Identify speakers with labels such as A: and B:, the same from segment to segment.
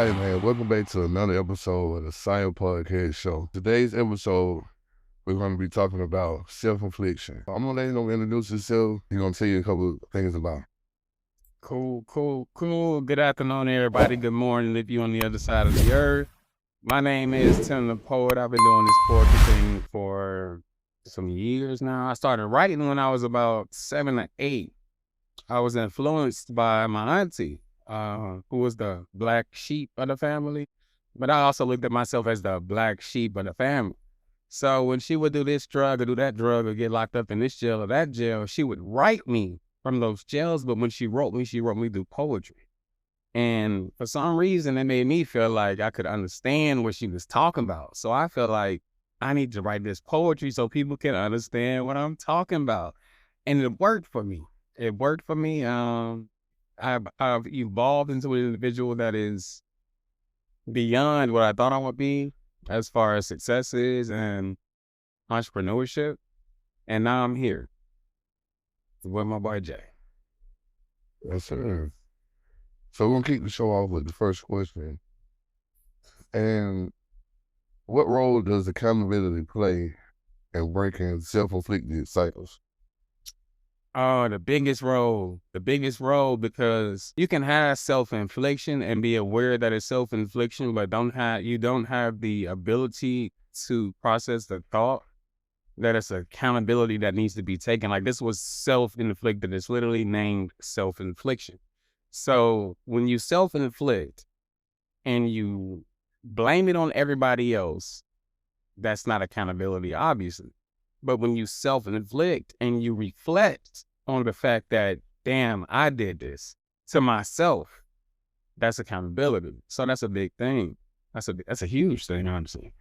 A: Hi, man. Welcome back to another episode of the Science Podcast Show. Today's episode, we're going to be talking about self-infliction. I'm going to let him introduce himself. He's going to tell you a couple of things about it.
B: Cool. Good afternoon, everybody. Good morning if you're on the other side of the earth. My name is Tim the Poet. I've been doing this poetry thing for some years now. I started writing when I was about 7 or 8. I was influenced by my auntie, who was the black sheep of the family. But I also looked at myself as the black sheep of the family. So when she would do this drug or do that drug or get locked up in this jail or that jail, she would write me from those jails. But when she wrote me through poetry. And for some reason, it made me feel like I could understand what she was talking about. So I felt like I need to write this poetry so people can understand what I'm talking about. And it worked for me. I've evolved into an individual that is beyond what I thought I would be as far as successes and entrepreneurship. And now I'm here with my boy Jay.
A: Yes, sir. So we're going to kick the show off with the first question. And what role does accountability play in breaking self-inflicted cycles?
B: Oh, the biggest role, because you can have self-infliction and be aware that it's self-infliction, but you don't have the ability to process the thought that it's accountability that needs to be taken. Like this was self-inflicted. It's literally named self-infliction. So when you self-inflict and you blame it on everybody else, that's not accountability, obviously. But when you self-inflict and you reflect on the fact that, damn, I did this to myself, that's accountability. So that's a big thing. That's a huge thing, honestly.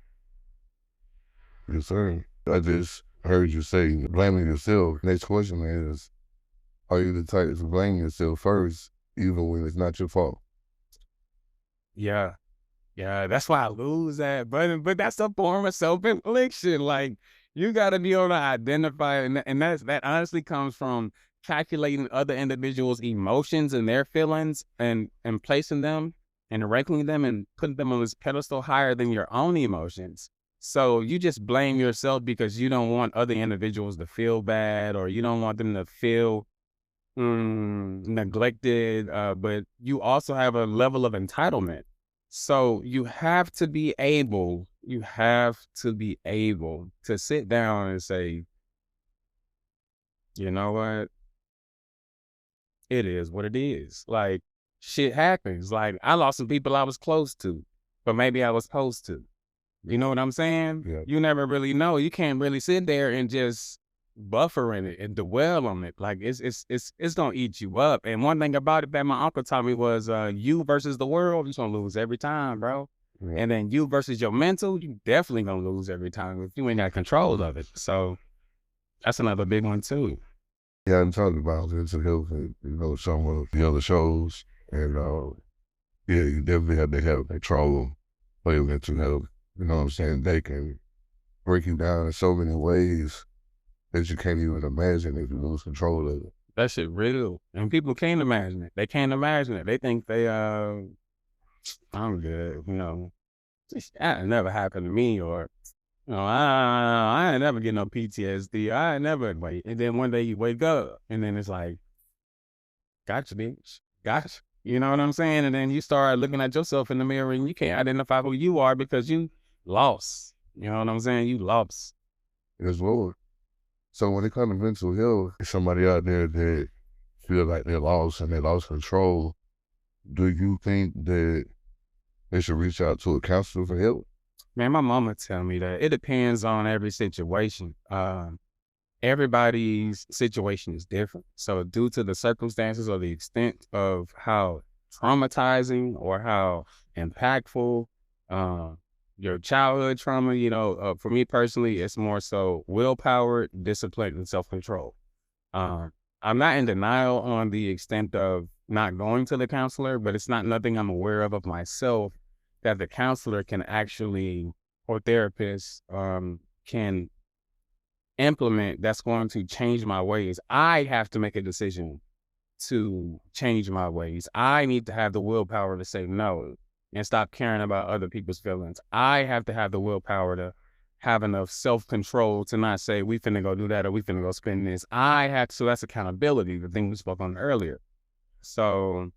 A: Yes, sir. I just heard you say blaming yourself. Next question is, are you the type to blame yourself first, even when it's not your fault?
B: Yeah, that's why I lose that. But that's a form of self-infliction. Like, you got to be able to identify, and that honestly comes from calculating other individuals' emotions and their feelings and placing them and ranking them and putting them on this pedestal higher than your own emotions. So you just blame yourself because you don't want other individuals to feel bad, or you don't want them to feel neglected, but you also have a level of entitlement. So you have to be able to sit down and say, you know what? It is what it is. Like, shit happens. Like, I lost some people I was close to, but maybe I was supposed to. You know what I'm saying?
A: Yeah.
B: You never really know. You can't really sit there and just buffer in it and dwell on it. Like it's gonna eat you up. And one thing about it that my uncle taught me was you versus the world, you're gonna lose every time, bro.
A: Yeah.
B: And then you versus your mental, you definitely gonna lose every time if you ain't got control of it. So that's another big one too.
A: Yeah, I'm talking about mental health and, some of the other shows. And, yeah, you definitely have to have control for your mental health. You know what I'm saying? They can break you down in so many ways that you can't even imagine if you lose control of it.
B: That shit real. And people can't imagine it. They can't imagine it. They think I'm good, that never happened to me, or I ain't never get no PTSD. I ain't never wait. And then one day you wake up and then it's like, gotcha, bitch. Gotcha. You know what I'm saying? And then you start looking at yourself in the mirror and you can't identify who you are because you lost. You know what I'm saying? You lost.
A: Yes, Lord. So when it comes to mental health, somebody out there that feel like they're lost and they lost control, do you think that they should reach out to a counselor for help?
B: Man, my mama tell me that it depends on every situation. Everybody's situation is different. So due to the circumstances or the extent of how traumatizing or how impactful your childhood trauma, for me personally, it's more so willpower, discipline, and self-control. I'm not in denial on the extent of not going to the counselor, but it's not nothing I'm aware of myself that the counselor can actually, or therapist, can implement that's going to change my ways. I have to make a decision to change my ways. I need to have the willpower to say no. and stop caring about other people's feelings. I have to have the willpower to have enough self-control to not say, we finna go do that or we finna go spend this. So that's accountability, the thing we spoke on earlier. So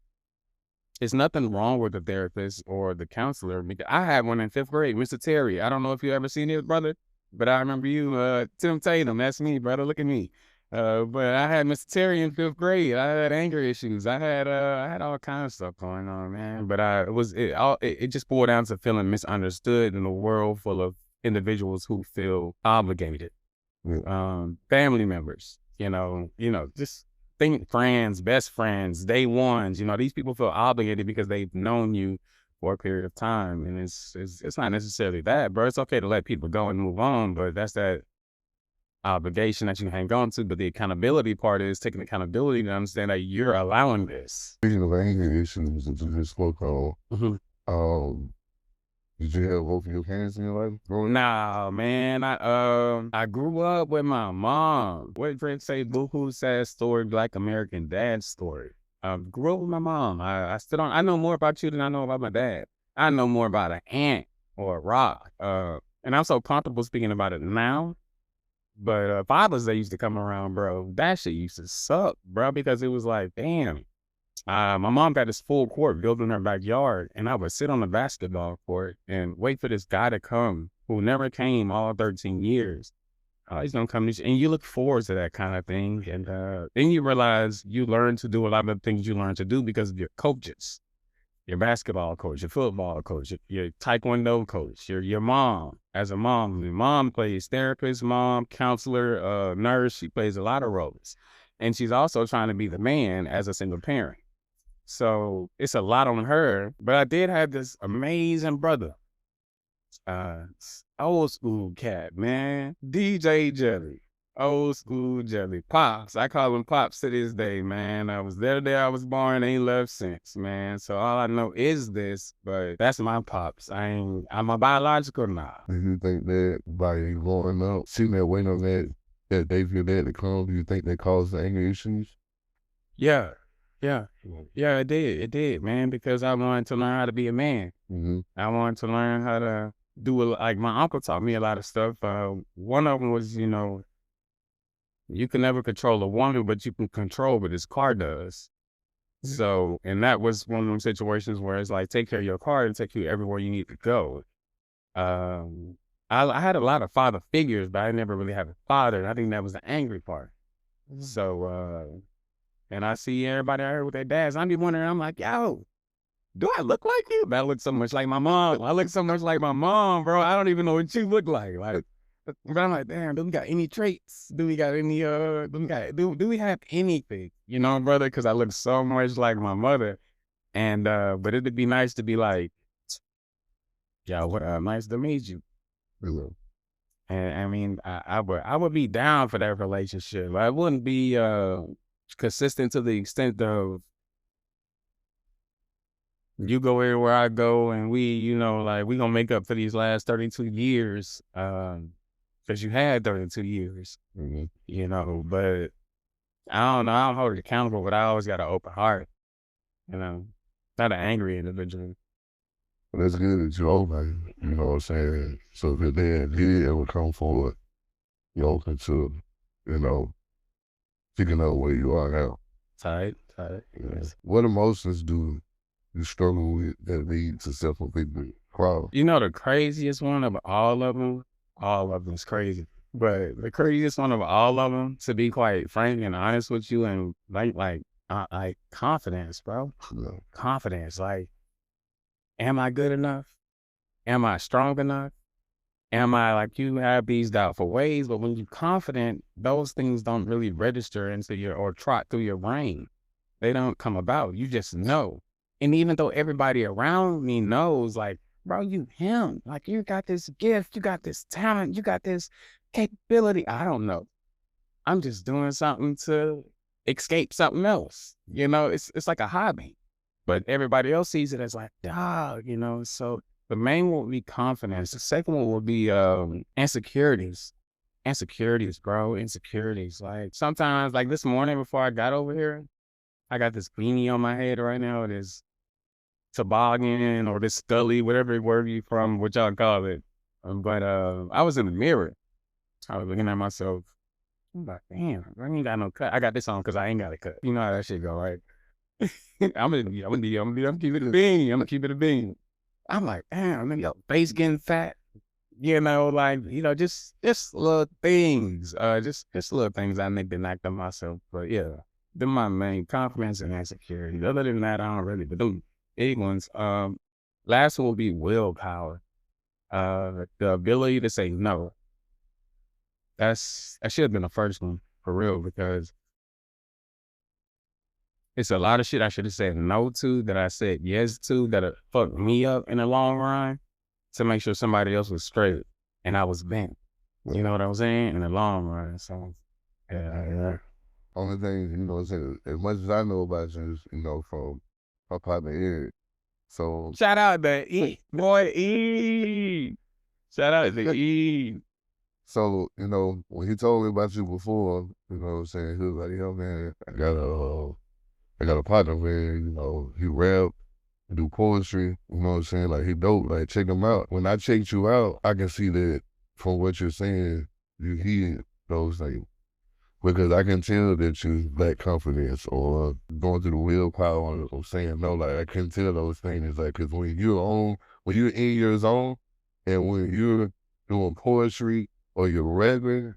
B: it's nothing wrong with the therapist or the counselor. I had one in 5th grade, Mr. Terry. I don't know if you ever seen his brother, but I remember you, Tim Tatum. That's me, brother. Look at me. But I had Mr. Terry in 5th grade. I had anger issues. I had all kinds of stuff going on, man. But it just boiled down to feeling misunderstood in a world full of individuals who feel obligated. Family members, just think friends, best friends, day ones, these people feel obligated because they've known you for a period of time. And it's not necessarily that, bro. It's okay to let people go and move on, but that's that obligation that you hang on to. But the accountability part is taking accountability to understand that you're allowing this.
A: Speaking of anger issues that you just spoke on, did you have both of your parents in your life growing up?
B: Nah, man. I grew up with my mom. What friends say, boo-hoo, sad story, Black American dad story. Grew up with my mom. I know more about you than I know about my dad. I know more about an ant or a rock. And I'm so comfortable speaking about it now. But Father's Day used to come around, bro. That shit used to suck, bro, because it was like, damn. My mom got this full court built in her backyard, and I would sit on the basketball court and wait for this guy to come who never came all 13 years. He's gonna come, and you look forward to that kind of thing. And then you realize you learn to do a lot of the things you learn to do because of your coaches, your basketball coach, your football coach, your taekwondo coach, your mom. As a mom, your mom plays therapist, mom, counselor, nurse. She plays a lot of roles. And she's also trying to be the man as a single parent. So it's a lot on her, but I did have this amazing brother, old school cat, man, DJ Jelly, old school Jelly, Pops. I call him Pops to this day, man. I was there the day I was born, ain't left since, man. So all I know is this, but that's my Pops. I'm a biological now.
A: Do you think that by growing up, sitting there waiting on that day for your dad to come, do you think that caused the anger issues?
B: Yeah, it did. It did, man, because I wanted to learn how to be a man.
A: Mm-hmm.
B: I wanted to learn how to do it. Like my uncle taught me a lot of stuff. One of them was, you can never control a woman, but you can control what his car does. So, and that was one of them situations where it's like, take care of your car and take you everywhere you need to go. I had a lot of father figures, but I never really had a father. And I think that was the angry part. So, and I see everybody out here with their dads. I be wondering, I'm like, yo, do I look like you? But I look so much like my mom. I look so much like my mom, bro. I don't even know what you look like. But I'm like, damn, do we got any traits? Do we got any, do we have anything? Brother, because I look so much like my mother. And, but it'd be nice to be like, yo, nice to meet you.
A: Yeah.
B: And I mean, I would be down for that relationship. I wouldn't be, consistent to the extent of you go everywhere I go and we, we gonna make up for these last 32 years, because you had 32 years, but I don't know, I don't hold it accountable, but I always got an open heart, not an angry individual.
A: Well, that's good that you're open, you know what I'm saying? So if your dad did ever come forward, you're open to, figuring out where you are now.
B: Tight.
A: Yes. What emotions do you struggle with that lead to self-inflicted problem?
B: The craziest one of all of them is crazy. But the craziest one of all of them, to be quite frank and honest with you, and like confidence, bro.
A: Yeah.
B: Confidence. Like, am I good enough? Am I strong enough? Am I like, you have these doubtful ways, but when you're confident, those things don't really register into or trot through your brain. They don't come about. You just know. And even though everybody around me knows, like, bro, you him. Like, you got this gift, you got this talent, you got this capability. I don't know. I'm just doing something to escape something else. It's like a hobby. But everybody else sees it as like, dog, so the main one would be confidence. The second one would be insecurities. Insecurities, bro. Insecurities. Like sometimes, like this morning before I got over here, I got this beanie on my head right now. It is toboggan or this scully, whatever word you from, what y'all call it. But I was in the mirror. I was looking at myself. I'm like, damn, I ain't got no cut. I got this on because I ain't got a cut. You know how that shit go, right? I'm gonna keep it a bean. I'm gonna keep it a bean. I'm like, damn, man, your face getting fat. You know, like, you know, just little things. Just little things I need to knock on myself. But yeah, they're my main confidence and insecurity. Other than that, I don't really, but them big ones. Last one will be willpower. The ability to say no. That should have been the first one for real, because it's a lot of shit I should have said no to that I said yes to that fucked me up in the long run to make sure somebody else was straight and I was bent. You know what I'm saying? In the long run. So yeah.
A: Only thing, you know what I'm saying, as much as I know about you is, you know, from my partner Eric. So
B: Shout out to E. Boy E. Shout out to E.
A: So, you know, when he told me about you before, you know what I'm saying, he was like, yo, man, I got a partner, man, you know, he rap, do poetry, you know what I'm saying, like, he dope, like, check him out. When I checked you out, I can see that from what you're saying, you hear those things. Because I can tell that you lack confidence or going through the willpower or saying no, like, I can tell those things, like, because when you're in your zone, and when you're doing poetry, or you're rapping,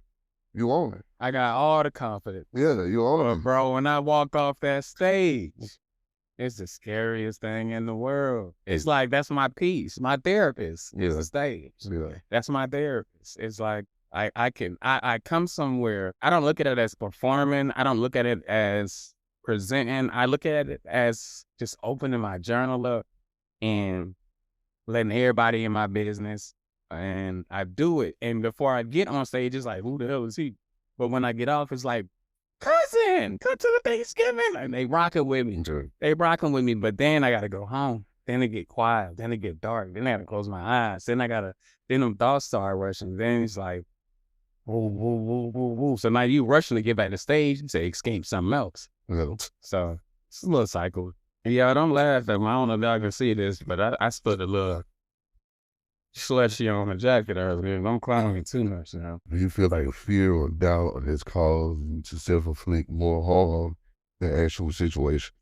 A: you own it.
B: I got all the confidence.
A: Yeah, you own it.
B: Bro, when I walk off that stage, it's the scariest thing in the world. It's like, that's my piece, my therapist.
A: Yeah.
B: It's the stage.
A: Yeah.
B: That's my therapist. It's like, I come somewhere. I don't look at it as performing. I don't look at it as presenting. I look at it as just opening my journal up and letting everybody in my business. And I do it. And before I get on stage, it's like, who the hell is he? But when I get off, it's like, cousin, come to the Thanksgiving. And they rocking with me.
A: Sure.
B: They rocking with me. But then I got to go home. Then it get quiet. Then it get dark. Then I got to close my eyes. Then them thoughts start rushing. Then it's like, woo, woo, woo, woo, woo. So now you rushing to get back to stage and say, escape something else.
A: Yeah.
B: So it's a little cycle. And yeah, don't laugh at me. I don't know if y'all can see this, but I split a little slushy on the jacket earlier. Don't clown me too much now.
A: Do you feel like fear or doubt has caused you to self-inflict more harm than actual situation?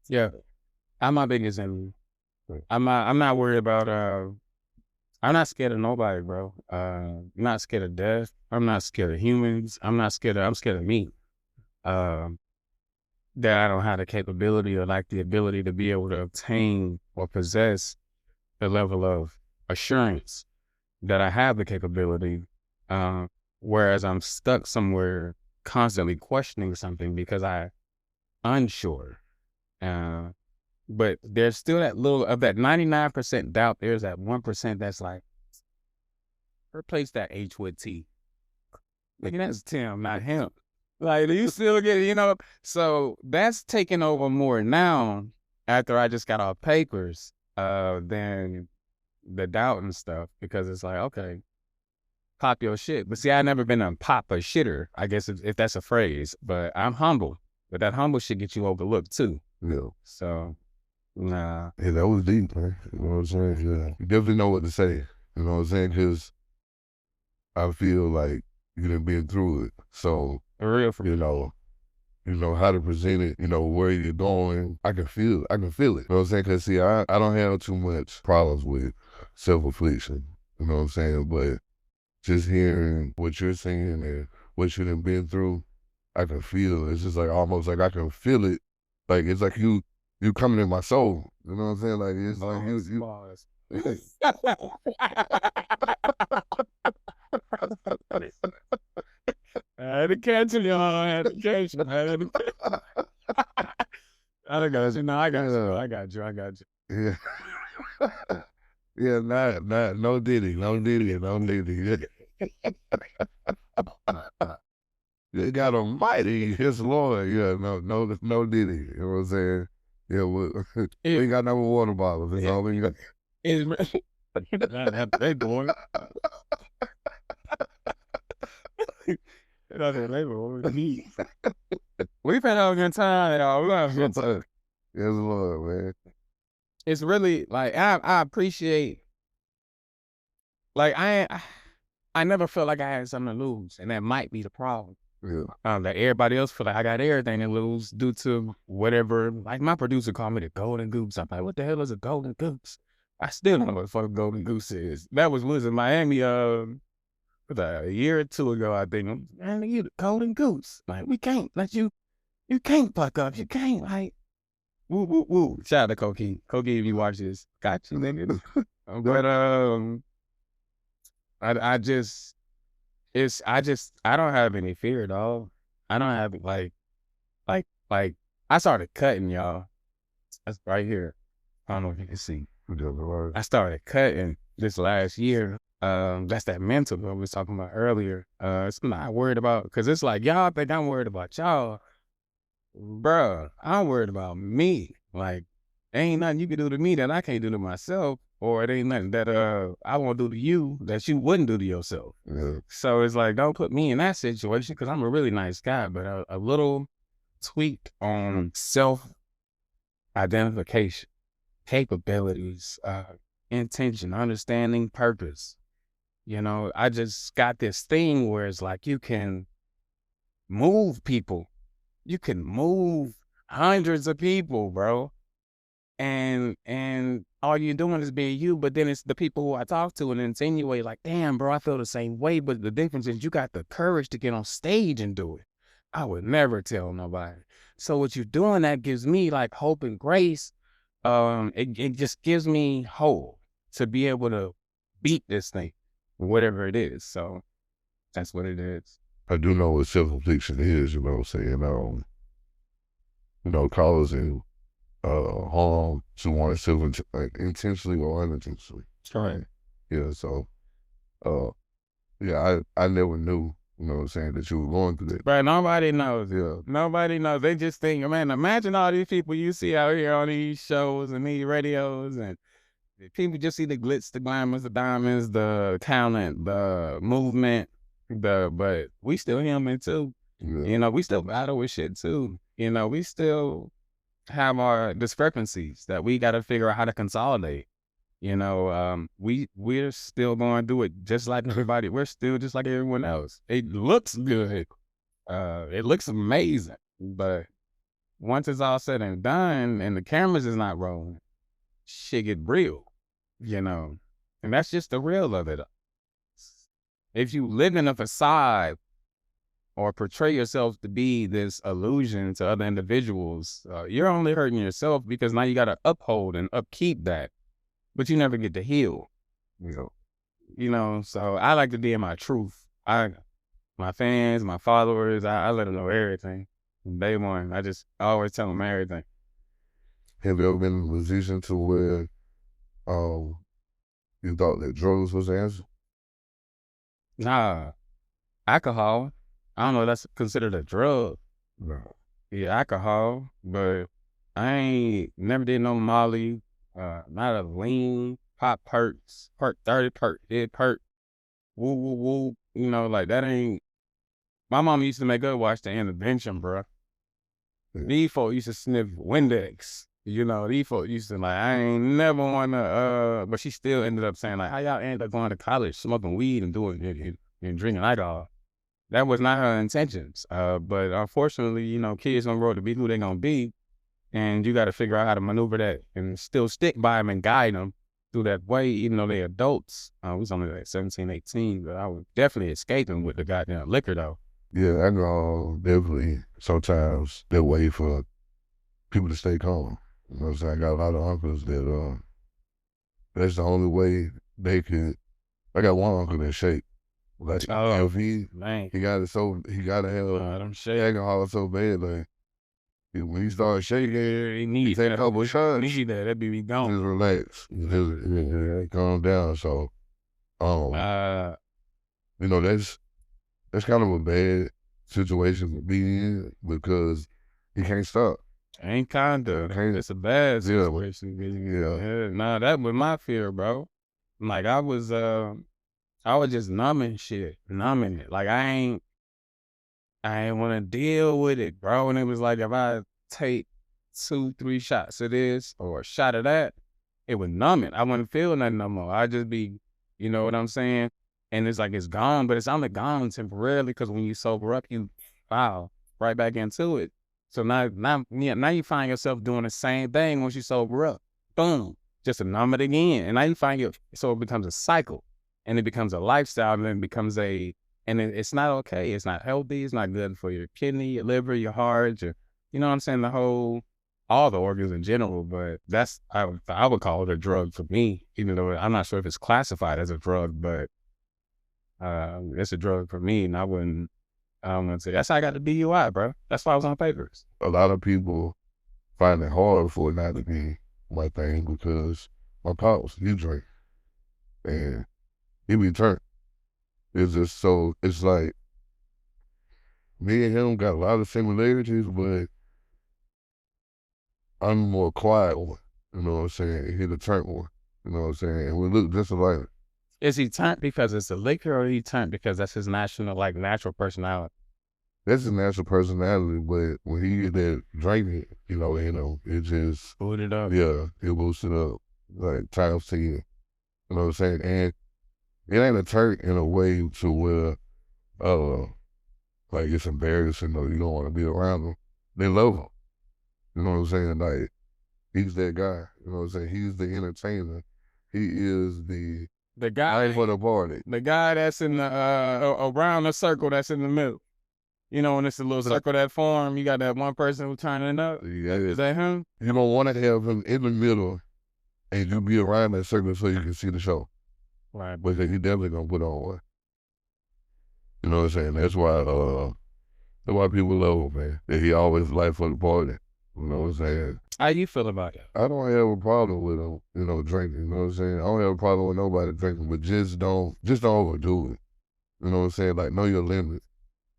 B: Yeah. I'm my biggest enemy. I'm not worried about I'm not scared of nobody, bro. I'm not scared of death. I'm not scared of humans. I'm scared of me. That I don't have the capability or like the ability to be able to obtain or possess the level of assurance that I have the capability, whereas I'm stuck somewhere constantly questioning something because I'm unsure. But there's still that little of that 99% doubt. There's that 1% that's like, replace that H with T. Like, that's Tim, not him. Like, do you still get it, you know? So that's taking over more now after I just got off papers than the doubt and stuff, because it's like, okay, pop your shit. But see, I never been a pop a shitter, I guess, if that's a phrase, but I'm humble. But that humble shit gets you overlooked too.
A: Yeah.
B: So, nah.
A: Yeah, that was deep, man. You know what I'm saying? Yeah. You definitely know what to say. You know what I'm saying? Because I feel like you done been through it. So,
B: For real.
A: You know how to present it, you know, where you're going. I can feel it. You know what I'm saying? Because, see, I don't have too much problems with self-infliction. You know what I'm saying? But just hearing what you're saying and what you done been through, I can feel it. It's just like almost like I can feel it. Like, it's like you coming in my soul. You know what I'm saying? Like, it's like
B: I had to catch it, y'all. I had to catch it. I got you.
A: Yeah. Yeah, no diddy. You got almighty, his Lord. Yeah, no diddy. You know what I'm saying? Yeah, we ain't got no water bottles. That's all we got.
B: They doing We've had a good time, y'all. We have a good time.
A: Yes, Lord, man.
B: it's really like I appreciate, like I never felt like I had something to lose, and that might be the problem.
A: Yeah.
B: That everybody else feel like I got everything to lose due to whatever. Like my producer called me the golden goose. I'm like, what the hell is a golden goose? I still don't know what the fuck a golden goose is. That was in Miami a year or two ago, I think. Man, you the golden goose. Like we can't let you can't fuck up. You can't like woo woo woo. Shout out to Koki. Koki, if you watch this, got you, nigga. But I just I don't have any fear, dog. I don't have like I started cutting, y'all. That's right here. I don't know if you can see. I started cutting this last year. That's that mental that we was talking about earlier. It's not worried about, because it's like y'all think I'm worried about y'all. Bruh, I'm worried about me. Like, ain't nothing you can do to me that I can't do to myself, or it ain't nothing that I won't do to you that you wouldn't do to yourself.
A: Yeah.
B: So it's like, don't put me in that situation, because I'm a really nice guy, but a little tweak on self-identification, capabilities, intention, understanding, purpose. You know, I just got this thing where it's like you can move people. You can move hundreds of people, bro. And all you're doing is being you, but then it's the people who I talk to and insinuate like, damn, bro, I feel the same way. But the difference is you got the courage to get on stage and do it. I would never tell nobody. So what you're doing, that gives me like hope and grace. It just gives me hope to be able to beat this thing, whatever it is. So that's what it is.
A: I do know what self-infliction is, you know what I'm saying? Causing harm to oneself intentionally or unintentionally.
B: Right.
A: Yeah, so yeah, I never knew, you know what I'm saying, that you were going through that.
B: But nobody knows.
A: Yeah.
B: Nobody knows. They just think, man, imagine all these people you see out here on these shows and these radios, and people just see the glitz, the glamours, the diamonds, the talent, the movement, but we still human too.
A: Yeah.
B: You know, we still battle with shit too. You know, we still have our discrepancies that we got to figure out how to consolidate. You know, we're still going to do it just like everybody. We're still just like everyone else. It looks good. It looks amazing. But once it's all said and done and the cameras is not rolling, shit get real, you know. And that's just the real of it. If you live in a facade or portray yourself to be this illusion to other individuals, you're only hurting yourself, because now you got to uphold and upkeep that, but you never get to heal. You know, so I like to be in my truth. My fans, my followers, I let them know everything from day one. I always tell them everything.
A: Have you ever been in a position to where you thought that drugs was the answer?
B: Nah, alcohol. I don't know if that's considered a drug.
A: No.
B: Yeah, alcohol, but I ain't never did no Molly, not a lean, pop perks, perk 30, perk, dead perk, woo, woo, woo. You know, like that ain't, my mom used to make us watch The Intervention, bro.
A: Yeah.
B: These folks used to sniff Windex. You know, these folks used to like, I ain't never wanna, but she still ended up saying like, how y'all end up going to college, smoking weed and doing and drinking alcohol? That was not her intentions. But unfortunately, you know, kids gonna grow up to be who they gonna be, and you got to figure out how to maneuver that and still stick by them and guide them through that way, even though they adults. I was only like 17, 18, but I was definitely escaping with the goddamn liquor though.
A: Yeah, alcohol definitely sometimes that way for people to stay calm. You know what I'm saying? I got a lot of uncles that that's the only way they could. I got one uncle that shake. Like if he got to have
B: them shake
A: alcohol so bad, like when he started shaking,
B: he needs
A: take a couple of shots.
B: Need that be
A: Just
B: gone.
A: relax, just calm down. So, you know, that's kind of a bad situation to be in, because he can't stop.
B: Ain't kinda. It's a bad situation.
A: Yeah.
B: Nah, that was my fear, bro. Like I was just numbing it. Like I ain't want to deal with it, bro. And it was like, if I take 2-3 shots of this or a shot of that, it would numb it. I wouldn't feel nothing no more. I'd just be, you know what I'm saying? And it's like it's gone, but it's only gone temporarily because when you sober up, you wow, right back into it. So now you find yourself doing the same thing once you sober up. Boom, just to numb it again. And now you find so it becomes a cycle and it becomes a lifestyle and then it becomes it's not okay. It's not healthy. It's not good for your kidney, your liver, your heart, you know what I'm saying? All the organs in general, but I would call it a drug for me, even though I'm not sure if it's classified as a drug, but it's a drug for me, and I'm gonna say that's how I got the DUI, bro. That's why I was on papers.
A: A lot of people find it hard for it not to be my thing because my pops, he drink and he be turned. It's just so, it's like me and him got a lot of similarities, but I'm the more quiet one. You know what I'm saying? He the turnt one. You know what I'm saying? And we look just alike.
B: Is he turned because it's a liquor, or he turned because that's his natural personality?
A: That's his natural personality, but when he get that drinking, it just
B: Boot it up.
A: Yeah, it boosts it up like times 10. You know what I'm saying? And it ain't a turn in a way to where like it's embarrassing or you don't want to be around him. They love him. You know what I'm saying? Like he's that guy. You know what I'm saying? He's the entertainer. He is the
B: guy
A: for the party.
B: The guy that's in the around the circle that's in the middle. You know, when it's a little circle that form, you got that one person who's turning up.
A: Yeah,
B: is that him?
A: You don't want to have him in the middle and you be around that circle so you can see the show.
B: Right.
A: But he definitely gonna put on one. You know what I'm saying? That's why people love him, man. That he always life for the party. You know what I'm saying?
B: How you feel about it?
A: I don't have a problem with him, drinking. You know what I'm saying? I don't have a problem with nobody drinking, but just don't overdo it. You know what I'm saying? Like know your limit.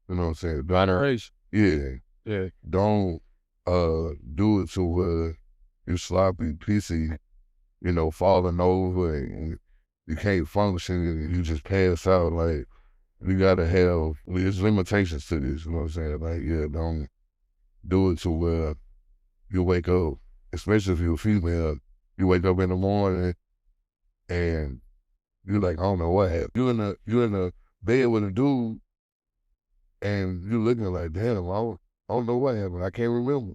A: You know what I'm saying?
B: Moderation.
A: Yeah. Don't do it to where you're sloppy, pissy, falling over and you can't function and you just pass out. Like you gotta have there's limitations to this, you know what I'm saying? Like, yeah, don't do it to where you wake up, especially if you're a female, you wake up in the morning and you're like, I don't know what happened. You're in a bed with a dude and you're looking like, damn, I don't know what happened. I can't remember.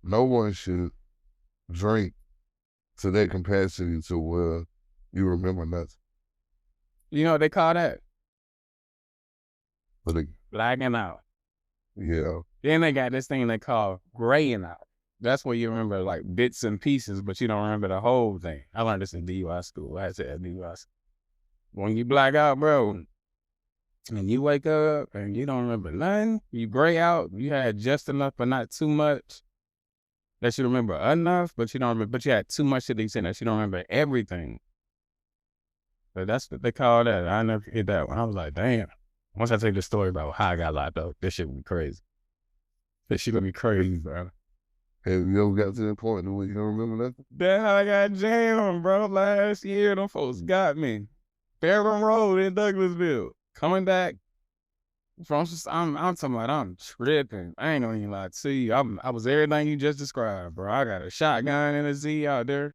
A: No one should drink to that capacity to where you remember nothing.
B: You know what they call that?
A: But
B: blacking out.
A: Yeah.
B: Then they got this thing they call graying out. That's where you remember like bits and pieces, but you don't remember the whole thing. I learned this in DUI school. I said at DUI school. When you black out, bro, and you wake up and you don't remember nothing, you gray out, you had just enough but not too much that you remember enough, but you don't remember, but you had too much of these in that you don't remember everything. But that's what they call that. I never forget that one. I was like, damn. Once I take the story about how I got locked up, this shit would be crazy. This shit would be crazy, bro.
A: Have you ever got to that point where you don't remember nothing?
B: That's how I got jammed, bro. Last year, them folks got me. Fairburn Road in Douglasville. Coming back from, I'm talking about I'm tripping. I ain't gonna even lie to you. I was everything you just described, bro. I got a shotgun and a Z out there.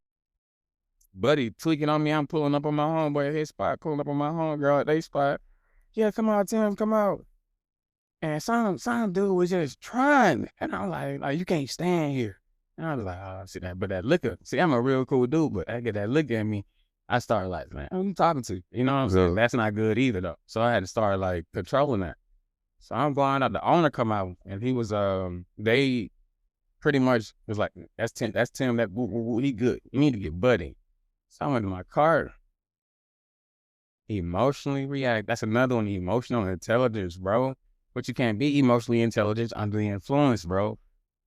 B: Buddy tweaking on me. I'm pulling up on my homeboy at his spot, pulling up on my homegirl at their spot. Yeah, come out, Tim, come out. And some dude was just trying. And I was like, you can't stand here. And I was like, oh, see that, but that liquor. See, I'm a real cool dude, but I get that liquor in me. I started like, man, who you talking to? You know what I'm saying? That's not good either, though. So I had to start like controlling that. So I'm going out. The owner come out, and he was they pretty much was like, that's Tim. That he good. You need to get Buddy. So I went to my car. Emotionally react. That's another one. Emotional intelligence, bro. But you can't be emotionally intelligent under the influence, bro.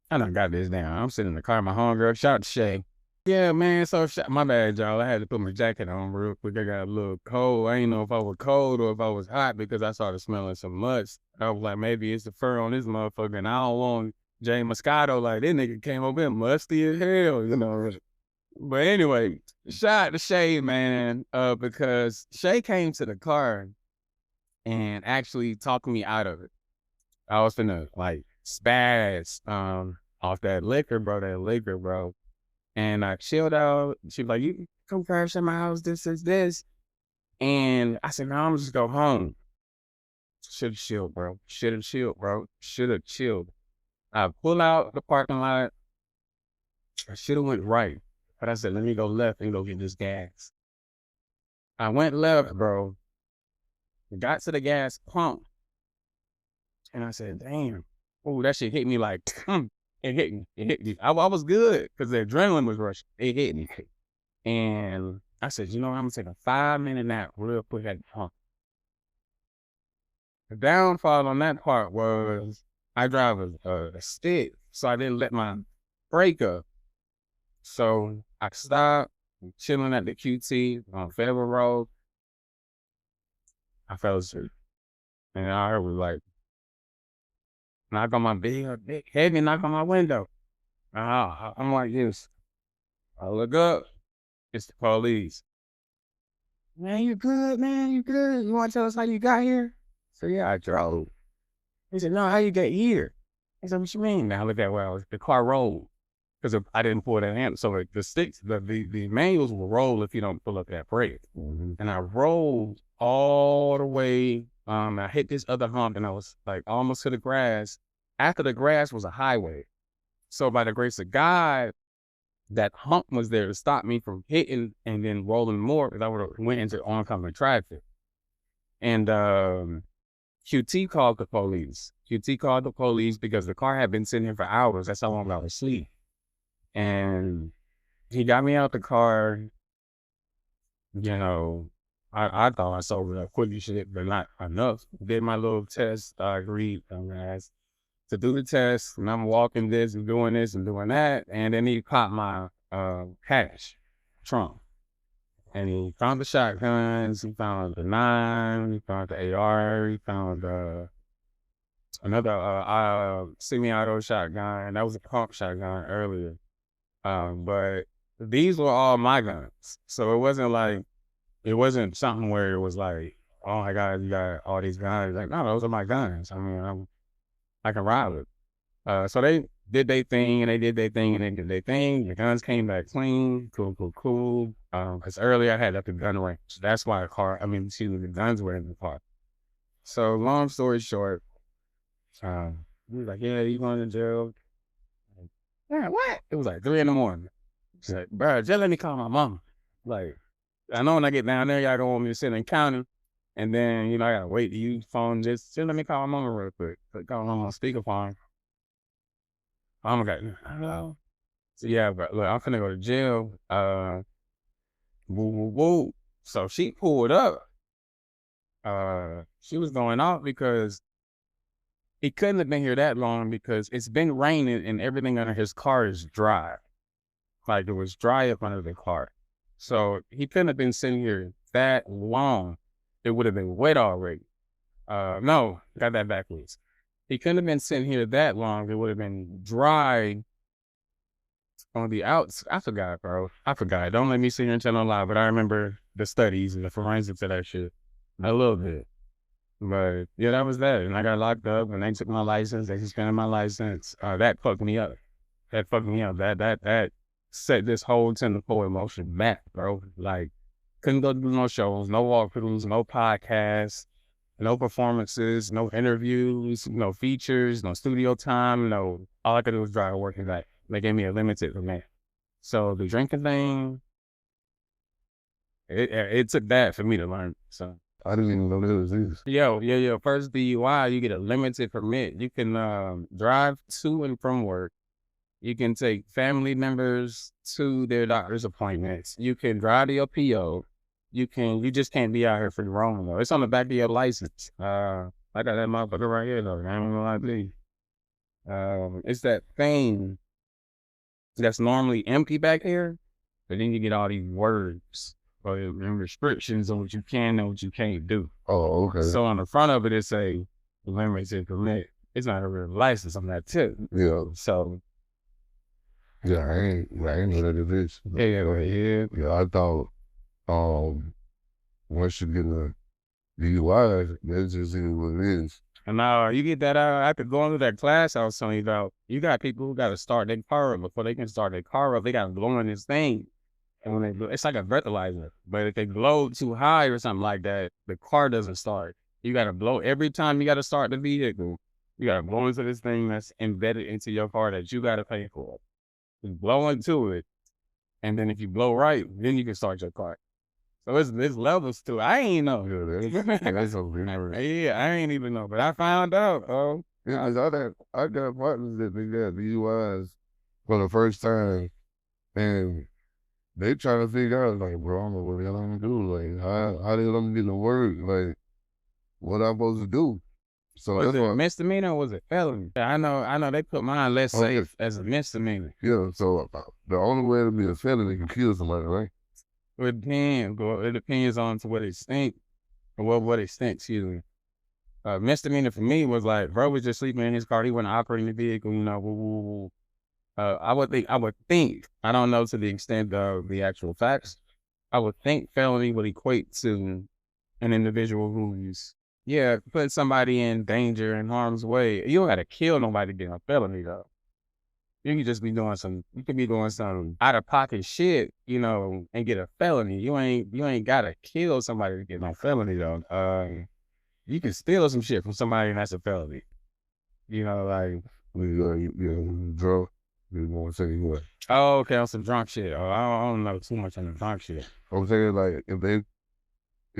B: I done got this down. I'm sitting in the car. My homegirl, shout out to Shay. Yeah, man, so my bad, y'all. I had to put my jacket on real quick. I got a little cold. I didn't know if I was cold or if I was hot because I started smelling some must. I was like, maybe it's the fur on this motherfucker, and I don't want Jay Moscato like this nigga came over here musty as hell, you know. But anyway, shout out to Shay, man, because Shay came to the car and actually talked me out of it. I was finna like spaz off that liquor, bro. And I chilled out. She was like, you come crash at my house, this. And I said, no, I'm just go home. Should have chilled, bro. Should have chilled, bro. Should have chilled. I pull out the parking lot. I should have went right. But I said, let me go left and go get this gas. I went left, bro. Got to the gas pump. And I said, damn. Oh, that shit hit me like, it hit me. It hit me. I was good because the adrenaline was rushing. It hit me. And I said, you know, I'm going to take a 5-minute nap real quick at the pump. The downfall on that part was I drive a stick, so I didn't let my brake up. So I stopped, chilling at the QT on Federal Road. I fell asleep. And I heard was like, knock on my big heavy knock on my window. I'm like this. I look up, it's the police. Man, you good, man? You good? You want to tell us how you got here? So yeah, I drove. He said, no, how you get here? I said, what you mean? Now look at where the car rolled. Because I didn't pull that handle. So the sticks, the manuals will roll if you don't pull up that brake. Mm-hmm. And I rolled all the way. I hit this other hump and I was like almost to the grass. After the grass was a highway. So by the grace of God, that hump was there to stop me from hitting and then rolling more because I would have went into oncoming traffic. And QT called the police. QT called the police because the car had been sitting here for hours. That's how long I was asleep. And he got me out the car. You know, I thought I sobered up quick as shit, but not enough. Did my little test. I agreed to do the test, and I'm walking this and doing that. And then he popped my hatch trunk. And he found the shotguns, he found the 9, he found the AR, he found another semi-auto shotgun. That was a pump shotgun earlier. But these were all my guns. So it wasn't something where it was like, oh my God, you got all these guns. Like, no, those are my guns. I mean, I can ride with it. So they did their thing and they did their thing and they did their thing. The guns came back clean, cool. Because earlier I had up the gun range. That's why the guns were in the car. So long story short, he was like, yeah, you going to jail? Yeah, what? It was like 3 a.m. She's like, bro, just let me call my mama. Like, I know when I get down there, y'all don't want me to sit and count him. And then, I gotta wait to use phone. Just let me call my mama real quick. Call my mama on speakerphone. Mama got, hello. So yeah, but look, I'm finna go to jail. Woo. So she pulled up. She was going off because he couldn't have been here that long because it's been raining and everything under his car is dry. Like it was dry up under the car. So he couldn't have been sitting here that long. It would have been wet already. No, got that backwards. He couldn't have been sitting here that long. It would have been dry on the outs. I forgot, bro. Don't let me sit here and tell no lie, but I remember the studies and the forensics of that shit a little bit. But yeah, that was that. And I got locked up and they took my license. They suspended my license. That fucked me up. That set this whole Tenderpoint emotion back, bro. Like, couldn't go do no shows, no walkthroughs, no podcasts, no performances, no interviews, no features, no studio time, no. All I could do was drive work and back. They gave me a limited permit. So the drinking thing, it took that for me to learn. So
A: I didn't even know that was this.
B: Yo. First DUI, you get a limited permit. You can drive to and from work. You can take family members to their doctor's appointments. You can drive to your PO. You just can't be out here for the wrong though. It's on the back of your license. I got that motherfucker right here though. I ain't gonna lie to you. It's that thing that's normally empty back here, but then you get all these words or restrictions on what you can and what you can't do.
A: Oh, okay.
B: So on the front of it, it say limited permit. It's not a real license on that tip.
A: Yeah.
B: So.
A: Yeah, I ain't know that it is. Yeah, I thought, once you get a DUI, that's just what it is.
B: And now you get that out after going to that class I was telling you about. You got people who got to start their car up before they can start their car up. They got to blow in this thing, and when they blow, it's like a breathalyzer. But if they blow too high or something like that, the car doesn't start. You got to blow every time you got to start the vehicle. You got to blow into this thing that's embedded into your car that you got to pay for. You blow into it, and then if you blow right, then you can start your car. So it's levels to it. I ain't know.
A: That's something.
B: Yeah, I ain't even know, but I found out. Oh,
A: Yeah, I got partners that they got DUIs for the first time, and they trying to figure out like, bro, I don't know what the hell I'm gonna do. Like, how they let me get to work? Like, what I'm supposed to do? So
B: was
A: that's
B: it
A: why.
B: misdemeanor or was it felony? I know. They put mine less safe as a misdemeanor.
A: Yeah. So the only way to be a felon is to kill somebody, right?
B: It depends. Bro. It depends on to what extent, or what extent. Excuse me. Misdemeanor for me was like, bro was just sleeping in his car. He wasn't operating the vehicle. You know. Woo, woo, woo. I would think. I don't know to the extent of the actual facts. I would think felony would equate to an individual who's putting somebody in danger and harm's way. You don't got to kill nobody to get a felony though. You can just be doing some out of pocket shit, you know, and get a felony. You ain't gotta kill somebody to get no felony though. You can steal some shit from somebody and that's a felony. You know, like
A: Drunk. You want to say what?
B: oh, okay, on some drunk shit. Oh, I don't know too much on the drunk shit.
A: I'm saying like if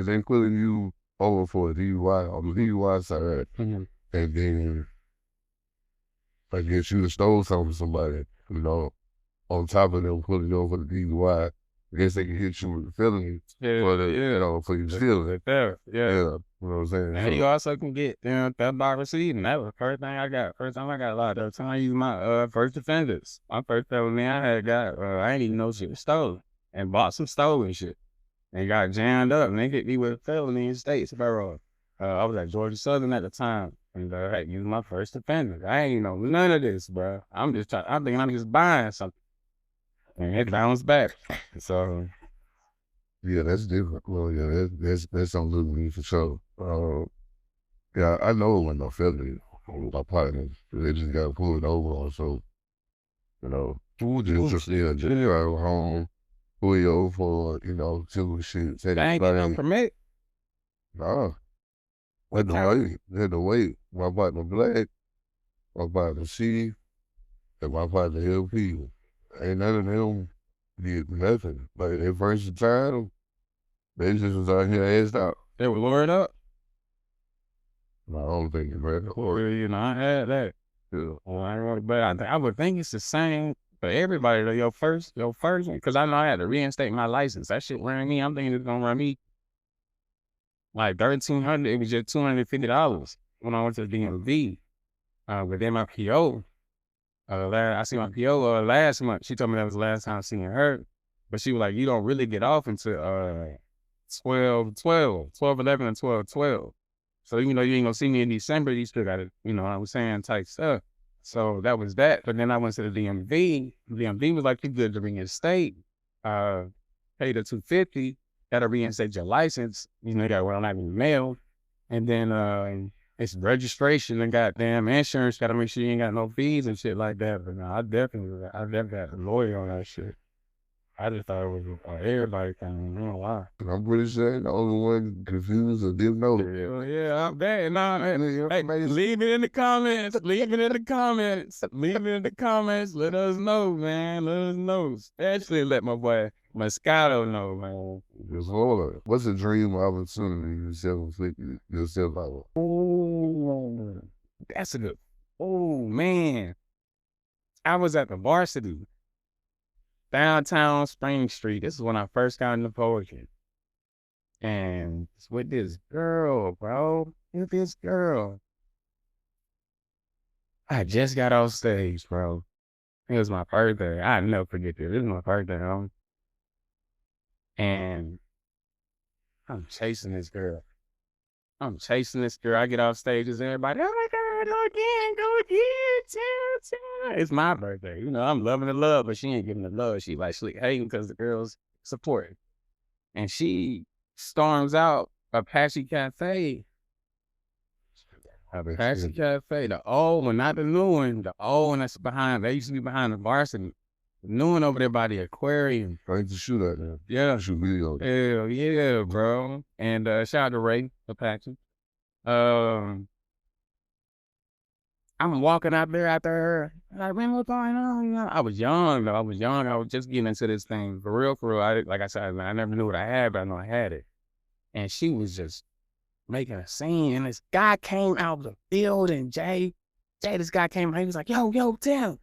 A: they pulling you over for a DUI on the DUI side, and then I guess you stole something from somebody, you know, on top of them pulling you over for the DUI, I guess they can hit you with a felony for the, you know, for you stealing.
B: Yeah.
A: You know what I'm saying?
B: And you also can get that by receiving. That was the first thing I got. First time I got a lot of time I used my first offenders. My first felony I had got, I didn't even know shit was stolen. And bought some stolen shit. And got jammed up and they hit me with a felony in States Borough. I was at Georgia Southern at the time. And I used my first offender. I ain't know none of this, bro. I think I'm just buying something. And it bounced back. So
A: yeah, that's different. Well, yeah, that's something new to me for sure. Yeah, I know it wasn't no felony. My partners, they just got pulled over. So, you know, who just jail home, pull you over for, you know, silly shit.
B: they ain't get no permit.
A: Nah, had to wait. My partner Black, my partner C, and my partner LP. Ain't none of them did nothing. Like their first time, they just was out here assed out.
B: They were lured up.
A: I don't think it matters.
B: You know, I had that.
A: Yeah.
B: But I would think it's the same for everybody. Though. Your first, because I know I had to reinstate my license. That shit ran me. I'm thinking it's gonna run me like $1,300. It was just $250 when I went to the DMV. But then my PO, I see my PO last month. She told me that was the last time I seen her. But she was like, you don't really get off until 12/11 and 12/12. So even though you ain't gonna see me in December, you still gotta, you know what I'm saying, type stuff. So that was that. But then I went to the DMV. The DMV was like, you good to reinstate. Pay the $250. That'll reinstate your license. You know, you got not even mail. And then it's registration and goddamn insurance. Gotta make sure you ain't got no fees and shit like that. But no, I definitely got a lawyer on that shit. I just thought it was everybody kind of, why.
A: I'm pretty sure the only one confused or didn't know.
B: Yeah, I'm bad. Hey, leave it in the comments. Leave it in the comments. Leave it in the comments. Let us know, man. Let us know. Especially let my boy Moscato know, man.
A: Just hold on. What's a dream opportunity you self-inflicted yourself out?
B: Oh, that's a good. Oh, man. I was at the varsity. Downtown Spring Street. This is when I first got into poetry. And it's with this girl, bro. With this girl. I just got off stage, bro. It was my birthday. I'll never forget this. It was my birthday, and I'm chasing this girl. I get off stage as everybody, oh my God, go again. It's my birthday. You know, I'm loving the love, but she ain't giving the love. She like slick hating because the girl's supporting. And she storms out Apache Cafe. Apache Cafe, the old one, not the new one. The old one that's behind. They used to be behind the varsity. The new one over there by the aquarium.
A: I used to shoot at them.
B: Yeah.
A: Shoot video.
B: Hell yeah, bro. And shout out to Ray Apache. I'm walking out there after her. Like, man, what's going on? You know, I was young, though. I was just getting into this thing. For real, for real. Like I said, I never knew what I had, but I know I had it. And she was just making a scene. And this guy came out of the building, Jay, this guy came out. He was like, yo, Tim.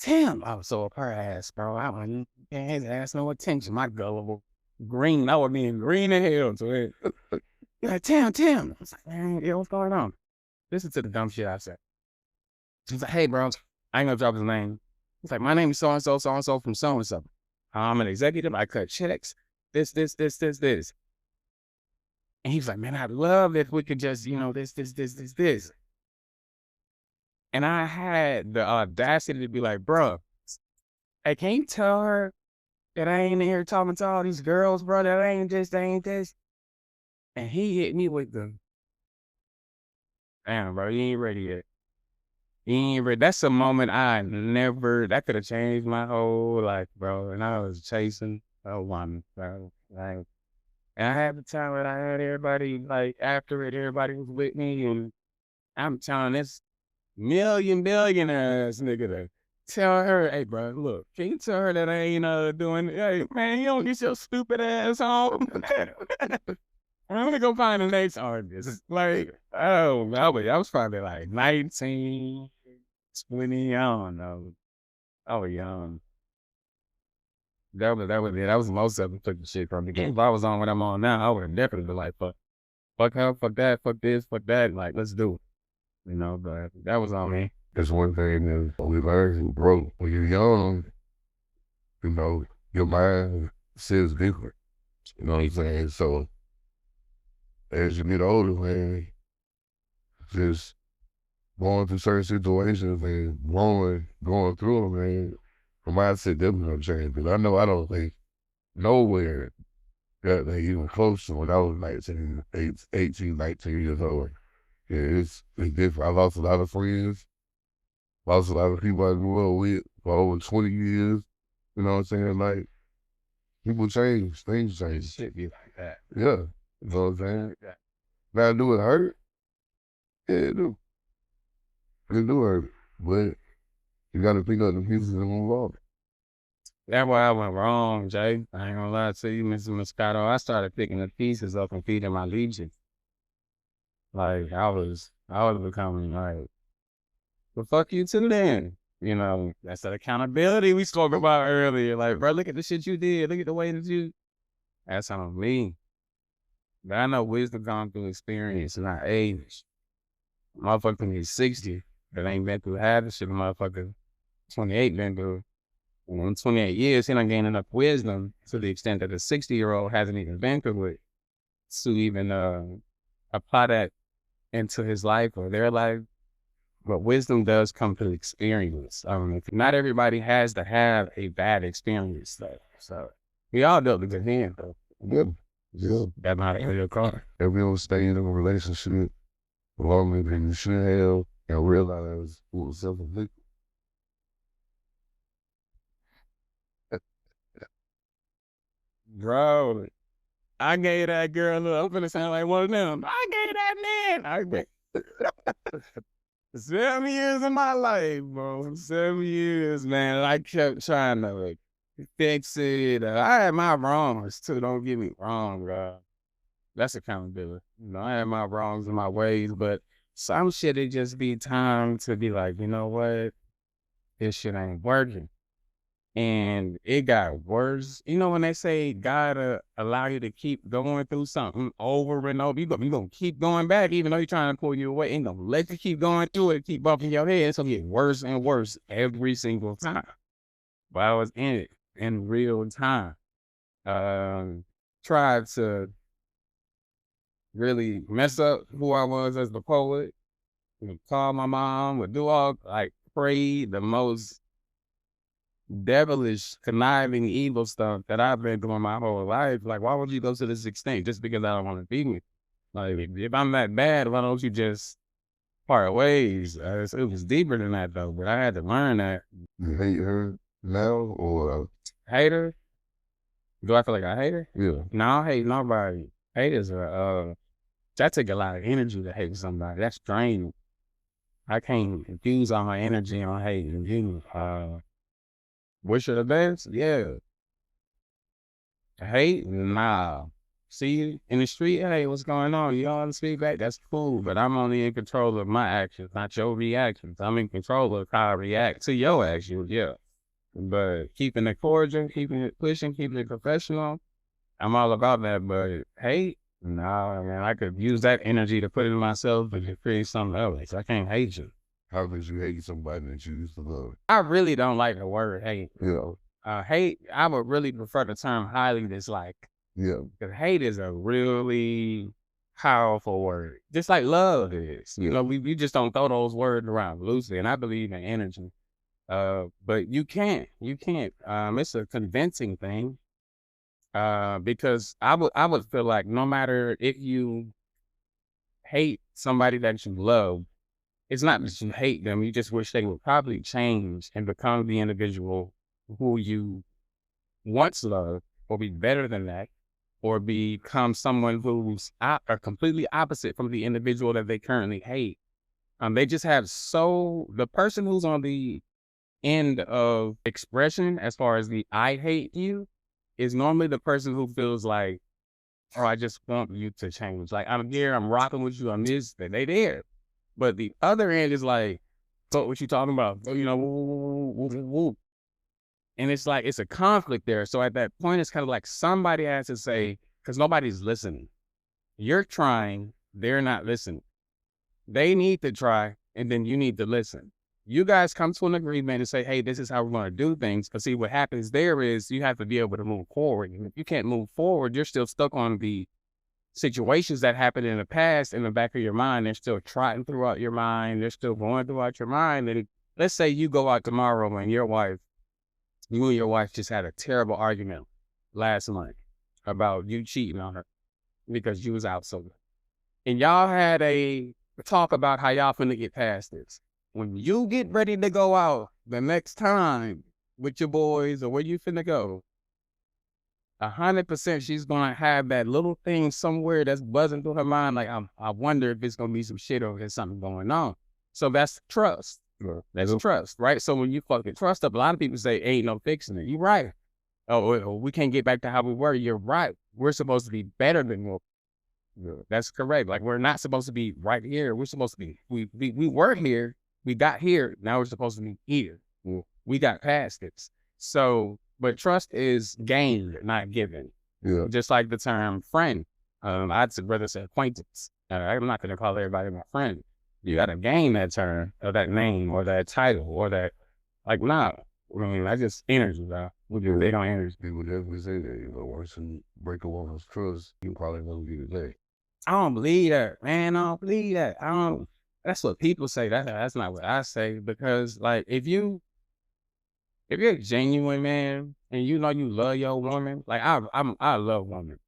B: I was so up her ass, bro. I wasn't paying his ass no attention. My gullible green. I was being green as hell to it. You're like, Tim. I was like, man, yeah, what's going on? Listen to the dumb shit I said. He's like, hey, bro, I ain't gonna drop his name. He's like, my name is so-and-so from so-and-so. I'm an executive. I cut checks. This. And he's like, man, I'd love if we could just, this. And I had the audacity to be like, bro, hey, can you tell her that I ain't in here talking to all these girls, bro, that ain't this? And he hit me with the, damn, bro, you ain't ready yet. You ain't ready. That's a moment that could have changed my whole life, bro. And I was chasing a woman, bro. Like, and I had the time that I had everybody, like, after it, everybody was with me. And I'm telling this billionaires nigga to tell her, hey, bro, look, can you tell her that I ain't doing, hey, man, you don't get your stupid ass home. I'm gonna go find the next artist. Like, I was probably like 19, 20, I don't know. I was young. That was it. That was most of them took the shit from me. If I was on what I'm on now, I would have definitely been like, fuck her, fuck that, fuck this, fuck that. Like, let's do it. But that was on me.
A: That's one thing that we learned, bro. When you're young, your mind says different. You know what I'm saying? So as you get older, man, just going through certain situations and going through them, man, my mindset definitely gonna change. Because I know I don't think nowhere got they even close to when I was 18, 19 years old. Yeah, it's different. I lost a lot of friends, lost a lot of people I grew up with for over 20 years. You know what I'm saying? Like, people change, things change.
B: Shit be like that.
A: Yeah, you know what I'm saying? Yeah. Now, do it hurt? Yeah, it do. It do hurt. But you got to pick up the pieces and move on.
B: That's why I went wrong, Jay. I ain't gonna lie to you, Mr. Moscato. I started picking the pieces up and feeding my legion. Like, I was becoming like, well, fuck you too then. That's that accountability we spoke about earlier. Like, bro, look at the shit you did. Look at the way that that's on me. But I know wisdom gone through experience, not age. Motherfucker is 60, but ain't been through half the shit motherfucker 28 been through. And in 28 years, he done gained enough wisdom to the extent that a 60-year-old hasn't even been through it to even apply that into his life or their life. But wisdom does come through experience. Not everybody has to have a bad experience, though. So we all dealt with it hand, though.
A: Yeah.
B: That's not a real car.
A: Everyone stay in a relationship longer than you should have and realize it was self-inflicted.
B: Bro, I gave that girl, look, I'm finna sound like one of them. I gave that man. 7 years of my life, bro. 7 years, man. I kept trying to fix it. I had my wrongs too. Don't get me wrong, bro. That's accountability. I had my wrongs and my ways, but some shit it just be time to be like, you know what? This shit ain't working. And it got worse. When they say God allow you to keep going through something over and over, you're going to keep going back, even though you're trying to pull you away. Ain't going to let you keep going through it, keep bumping your head. It's going to get worse and worse every single time. But I was in it in real time. Tried to really mess up who I was as the poet. Call my mom, would do all, pray the most devilish, conniving, evil stuff that I've been doing my whole life. Like, why would you go to this extent just because I don't want to be with you? Like, if I'm that bad, why don't you just part ways? It was deeper than that though, but I had to learn that.
A: You hate her now or
B: Hater? Do I feel like I hate her?
A: yeah.
B: No, I don't hate nobody. Haters are, that take a lot of energy to hate somebody. That's draining. I can't use all my energy on hating you. Wish her the best? Yeah. Hate? Nah. See you in the street, hey, what's going on? You all speak back? That's cool, but I'm only in control of my actions, not your reactions. I'm in control of how I react to your actions, yeah. But keeping it cordial, keeping it pushing, keeping it professional, I'm all about that. But hate? Nah, man, I could use that energy to put it in myself and to create something else. I can't hate you.
A: How could you hate somebody that you used to love?
B: I really don't like the word hate.
A: Yeah.
B: Hate, I would really prefer the term highly dislike.
A: Yeah.
B: Because hate is a really powerful word, just like love is. You know, we just don't throw those words around loosely, and I believe in energy. But you can't. It's a convincing thing. Because I would feel like no matter if you hate somebody that you love, it's not that you hate them. You just wish they would probably change and become the individual who you once loved, or be better than that, or become someone who's completely opposite from the individual that they currently hate. They just have the person who's on the end of expression as far as the I hate you is normally the person who feels like, oh, I just want you to change. Like, I'm here, I'm rocking with you, I'm this, they there. But the other end is like, so what you talking about? You know, woo, woo, woo. And it's like, it's a conflict there. So at that point, it's kind of like somebody has to say, because nobody's listening. You're trying, they're not listening. They need to try, and then you need to listen. You guys come to an agreement and say, hey, this is how we're going to do things. But see, what happens there is you have to be able to move forward. And if you can't move forward, you're still stuck on the situations that happened in the past in the back of your mind. They're still trotting throughout your mind. They're still going throughout your mind. And let's say you go out tomorrow and you and your wife just had a terrible argument last month about you cheating on her because you was out sober. And y'all had a talk about how y'all finna get past this. When you get ready to go out the next time with your boys or where you finna go, 100% she's gonna have that little thing somewhere that's buzzing through her mind. Like, I wonder if it's gonna be some shit or there's something going on. So that's trust. That's trust, right? So when you fucking trust up, a lot of people say, ain't no fixing it. You're right. Oh, we can't get back to how we were. You're right. We're supposed to be better than what. That's correct. Like, we're not supposed to be right here. We're supposed to be, we were here. We got here. Now we're supposed to be here. We got past this. So, but trust is gained, not given.
A: Yeah.
B: Just like the term friend. I'd rather say acquaintance. I'm not going to call everybody my friend. You got to gain that term or that name or that title or that, like, nah. I mean, that's just energy, bro. They don't energy.
A: People definitely say that, you know, once you break a woman's trust, you probably won't get it back.
B: I don't believe that, man. I don't believe that. That's what people say. That's not what I say. Because, like, if you're genuine, man, and you know you love your woman, like, I love women.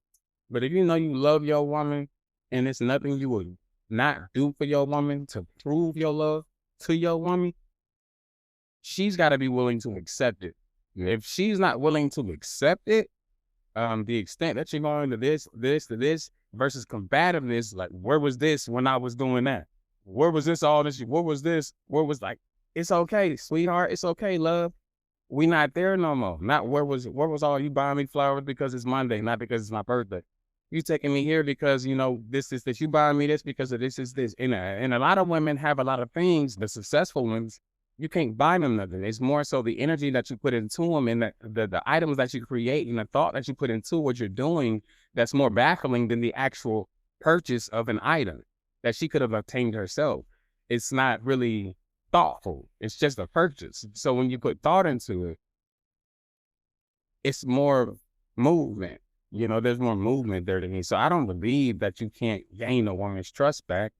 B: But if you know you love your woman and it's nothing you would not do for your woman to prove your love to your woman, she's got to be willing to accept it. If she's not willing to accept it, the extent that you're going to this versus combativeness, like, where was this when I was doing that? Where was this all this? Where was this? Where was, like, it's okay, sweetheart. It's okay, love. We not there no more. Not where was all you buying me flowers because it's Monday, not because it's my birthday. You taking me here because, you know, this is this. You buying me this because of this is this. And a lot of women have a lot of things. The successful ones, you can't buy them nothing. It's more so the energy that you put into them and the items that you create and the thought that you put into what you're doing that's more baffling than the actual purchase of an item that she could have obtained herself. It's not really thoughtful. It's just a purchase. So when you put thought into it, it's more movement. You know, there's more movement there to me. So I don't believe that you can't gain a woman's trust back.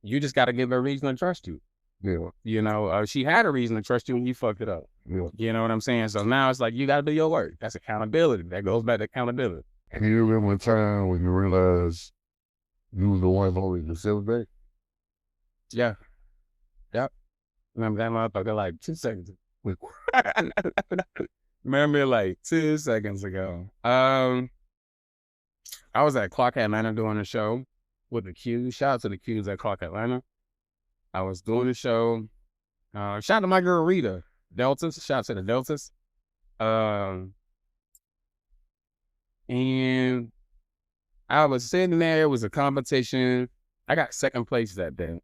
B: You just got to give her a reason to trust you.
A: Yeah.
B: You know, she had a reason to trust you when you fucked it up.
A: Yeah.
B: You know what I'm saying? So now it's like, you got to do your work. That's accountability. That goes back to accountability.
A: Can you remember a time when you realized You was the one holding the silver back?
B: Yeah. Yep. Remember that motherfucker like 2 seconds. Remember like 2 seconds ago. I was at Clark Atlanta doing a show with the Q's. Shout out to the Q's at Clark Atlanta. I was doing the show. Shout out to my girl Rita. Deltas. Shout out to the Deltas. And I was sitting there. It was a competition. I got second place that day.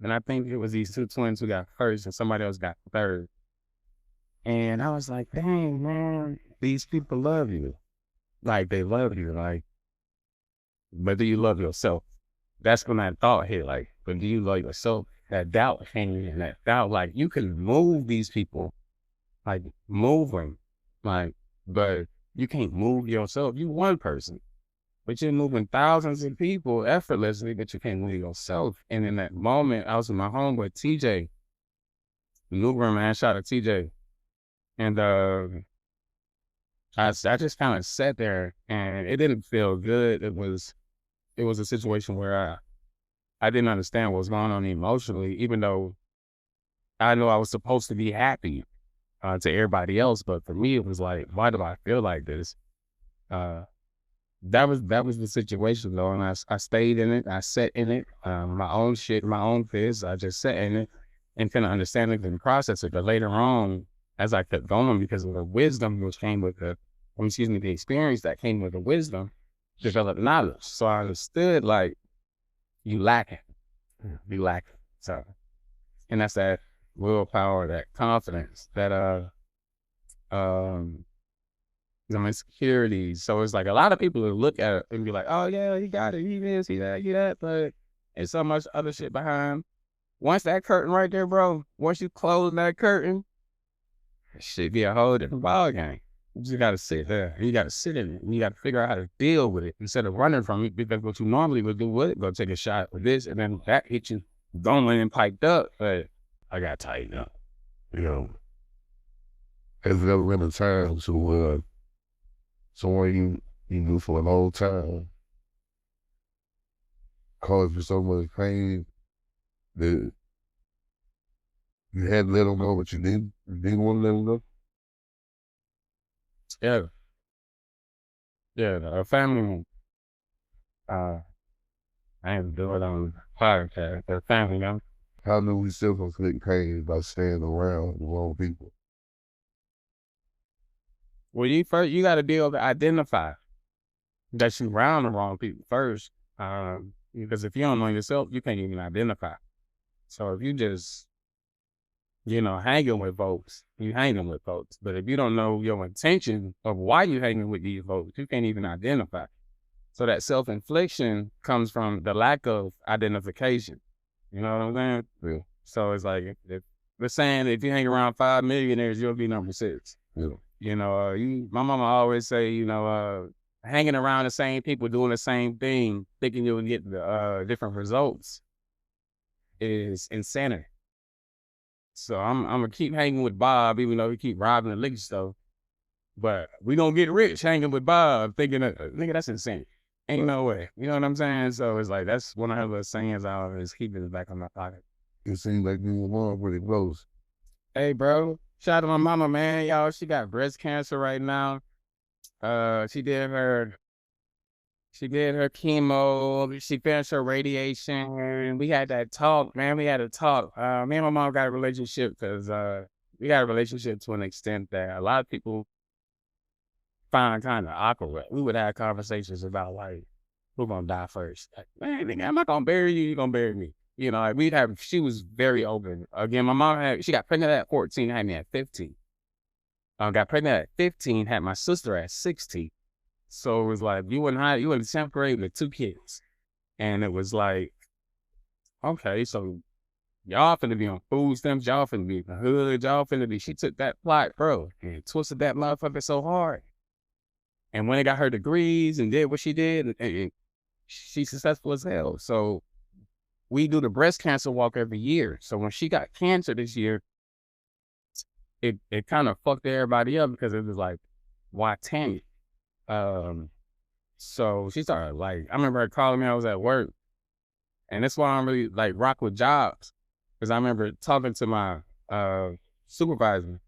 B: And I think it was these two twins who got first and somebody else got third. And I was like, dang, man, these people love you. Like, they love you. Like, but do you love yourself? That's when that thought hit. Like, but do you love yourself? That doubt came in. That doubt, like, you can move these people. Like, move them. Like, but you can't move yourself. You one person. But you're moving thousands of people effortlessly, but you can't move yourself. And in that moment, I was with my homeboy, TJ. Luger, man, shout out to TJ. And I just kind of sat there and it didn't feel good. It was a situation where I didn't understand what was going on emotionally, even though I know I was supposed to be happy to everybody else. But for me, it was like, why do I feel like this? That was the situation though, and I stayed in it. I sat in it, my own shit, my own fizz. I just sat in it and couldn't understand it and process it. But later on, as I kept going, because of the wisdom which came with the experience that came with the wisdom, developed knowledge. So I understood like you lacking. So, and that's that willpower, that confidence, that some insecurities. So it's like a lot of people will look at it and be like, oh yeah, he got it, he this, he that, but there's so much other shit behind. Once that curtain right there, bro, once you close that curtain, it should be a whole different ball game. You just gotta sit there. You gotta sit in it. And you gotta figure out how to deal with it instead of running from it, because what you normally would do would go take a shot with this and then that hit you going and piped up, but I got tightened up.
A: You know, has there ever been a time to someone you knew for a long time caused you so much pain that you had to let them know, but you didn't want to let them know?
B: Yeah, a family member. I ain't do it on podcast. A family member.
A: How do we self-inflict pain by staying around the wrong people?
B: Well, you got to be able to identify that you're around the wrong people first. Because if you don't know yourself, you can't even identify. So if you just, hanging with folks, you hanging with folks. But if you don't know your intention of why you hanging with these folks, you can't even identify. So that self-infliction comes from the lack of identification. You know what I'm saying?
A: Yeah.
B: So it's like, if we're saying if you hang around 5 millionaires, you'll be number 6.
A: Yeah.
B: My mama always say, hanging around the same people doing the same thing, thinking you'll get the different results is insanity. So I'm gonna keep hanging with Bob, even though he keep robbing the liquor store. But we gonna get rich hanging with Bob, thinking nigga, that's insane. Ain't no way. You know what I'm saying? So it's like, that's one of the sayings I always keep in the back of my pocket.
A: It seems like you and mom pretty close.
B: Hey, bro. Shout out to my mama, man. Y'all, she got breast cancer right now. She did her chemo. She finished her radiation. We had that talk, man. We had a talk. Me and my mom got a relationship because we got a relationship to an extent that a lot of people find kind of awkward. We would have conversations about like, who's gonna die first? Like, man, nigga, I'm not gonna bury you. You're gonna bury me. Like she was very open. Again, my mom she got pregnant at 14, had me at 15. Got pregnant at 15, had my sister at 16. So it was like, you in the 10th grade with 2 kids. And it was like, okay, so y'all finna be on food stamps, y'all finna be in the hood, she took that plot, bro, and twisted that motherfucker so hard. And when they got her degrees and did what she did, and she's successful as hell. So we do the breast cancer walk every year. So when she got cancer this year, it kind of fucked everybody up because it was like, why Tammy? So she started like, I remember her calling me, I was at work, And that's why I'm really like rock with jobs. Cause I remember talking to my supervisor,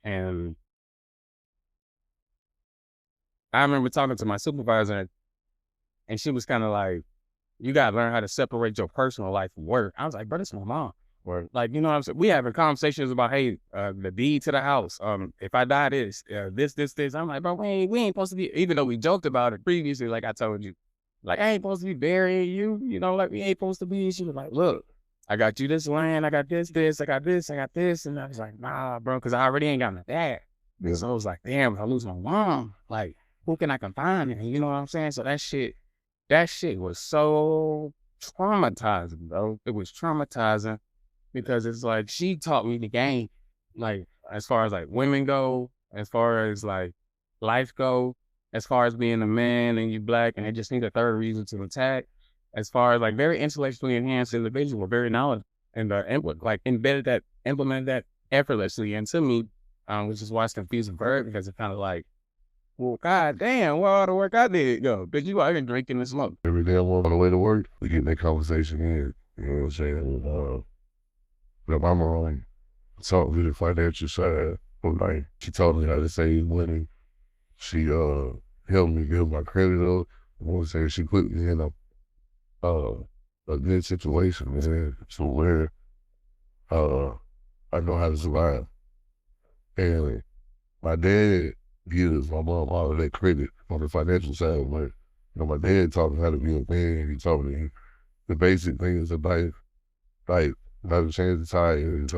B: and and she was kind of like, you gotta learn how to separate your personal life from work. I was like, bro, this is my mom.
A: Right.
B: Like, you know what I'm saying? We having conversations about, hey, the deed to the house. If I die, this. I'm like, bro, we ain't supposed to be, even though we joked about it previously, like I told you, like, I ain't supposed to be burying you, you know, like we ain't supposed to be. She was like, look, I got you this land, I got this, I got this, I got this. And I was like, nah, bro, because I already ain't got my dad.
A: Yeah.
B: So I was like, damn, if I lose my mom, like, who can I confide in? You know what I'm saying? So that shit was so traumatizing, bro. It was traumatizing because it's like she taught me the game, like as far as like women go, as far as like life go, as far as being a man and you black and they just need a third reason to attack. As far as like very intellectually enhanced individual, very knowledgeable, and like implemented that effortlessly into me, which is why it's confusing for her because it's kind of like, well, god damn, where all the work I did go? Bitch, you out here drinking and smoke.
A: Every day I'm on the way to work, we get that conversation in. You know what I'm saying? My mama taught me the financial side. But like she taught me how to save money. She helped me build my credit up. You know what I'm saying? She put me in a good situation, man, to where I know how to survive. And my dad gives my mom all of that credit on the financial side, but my dad taught me how to be a man. He taught me the basic things of life, like how to change the tires,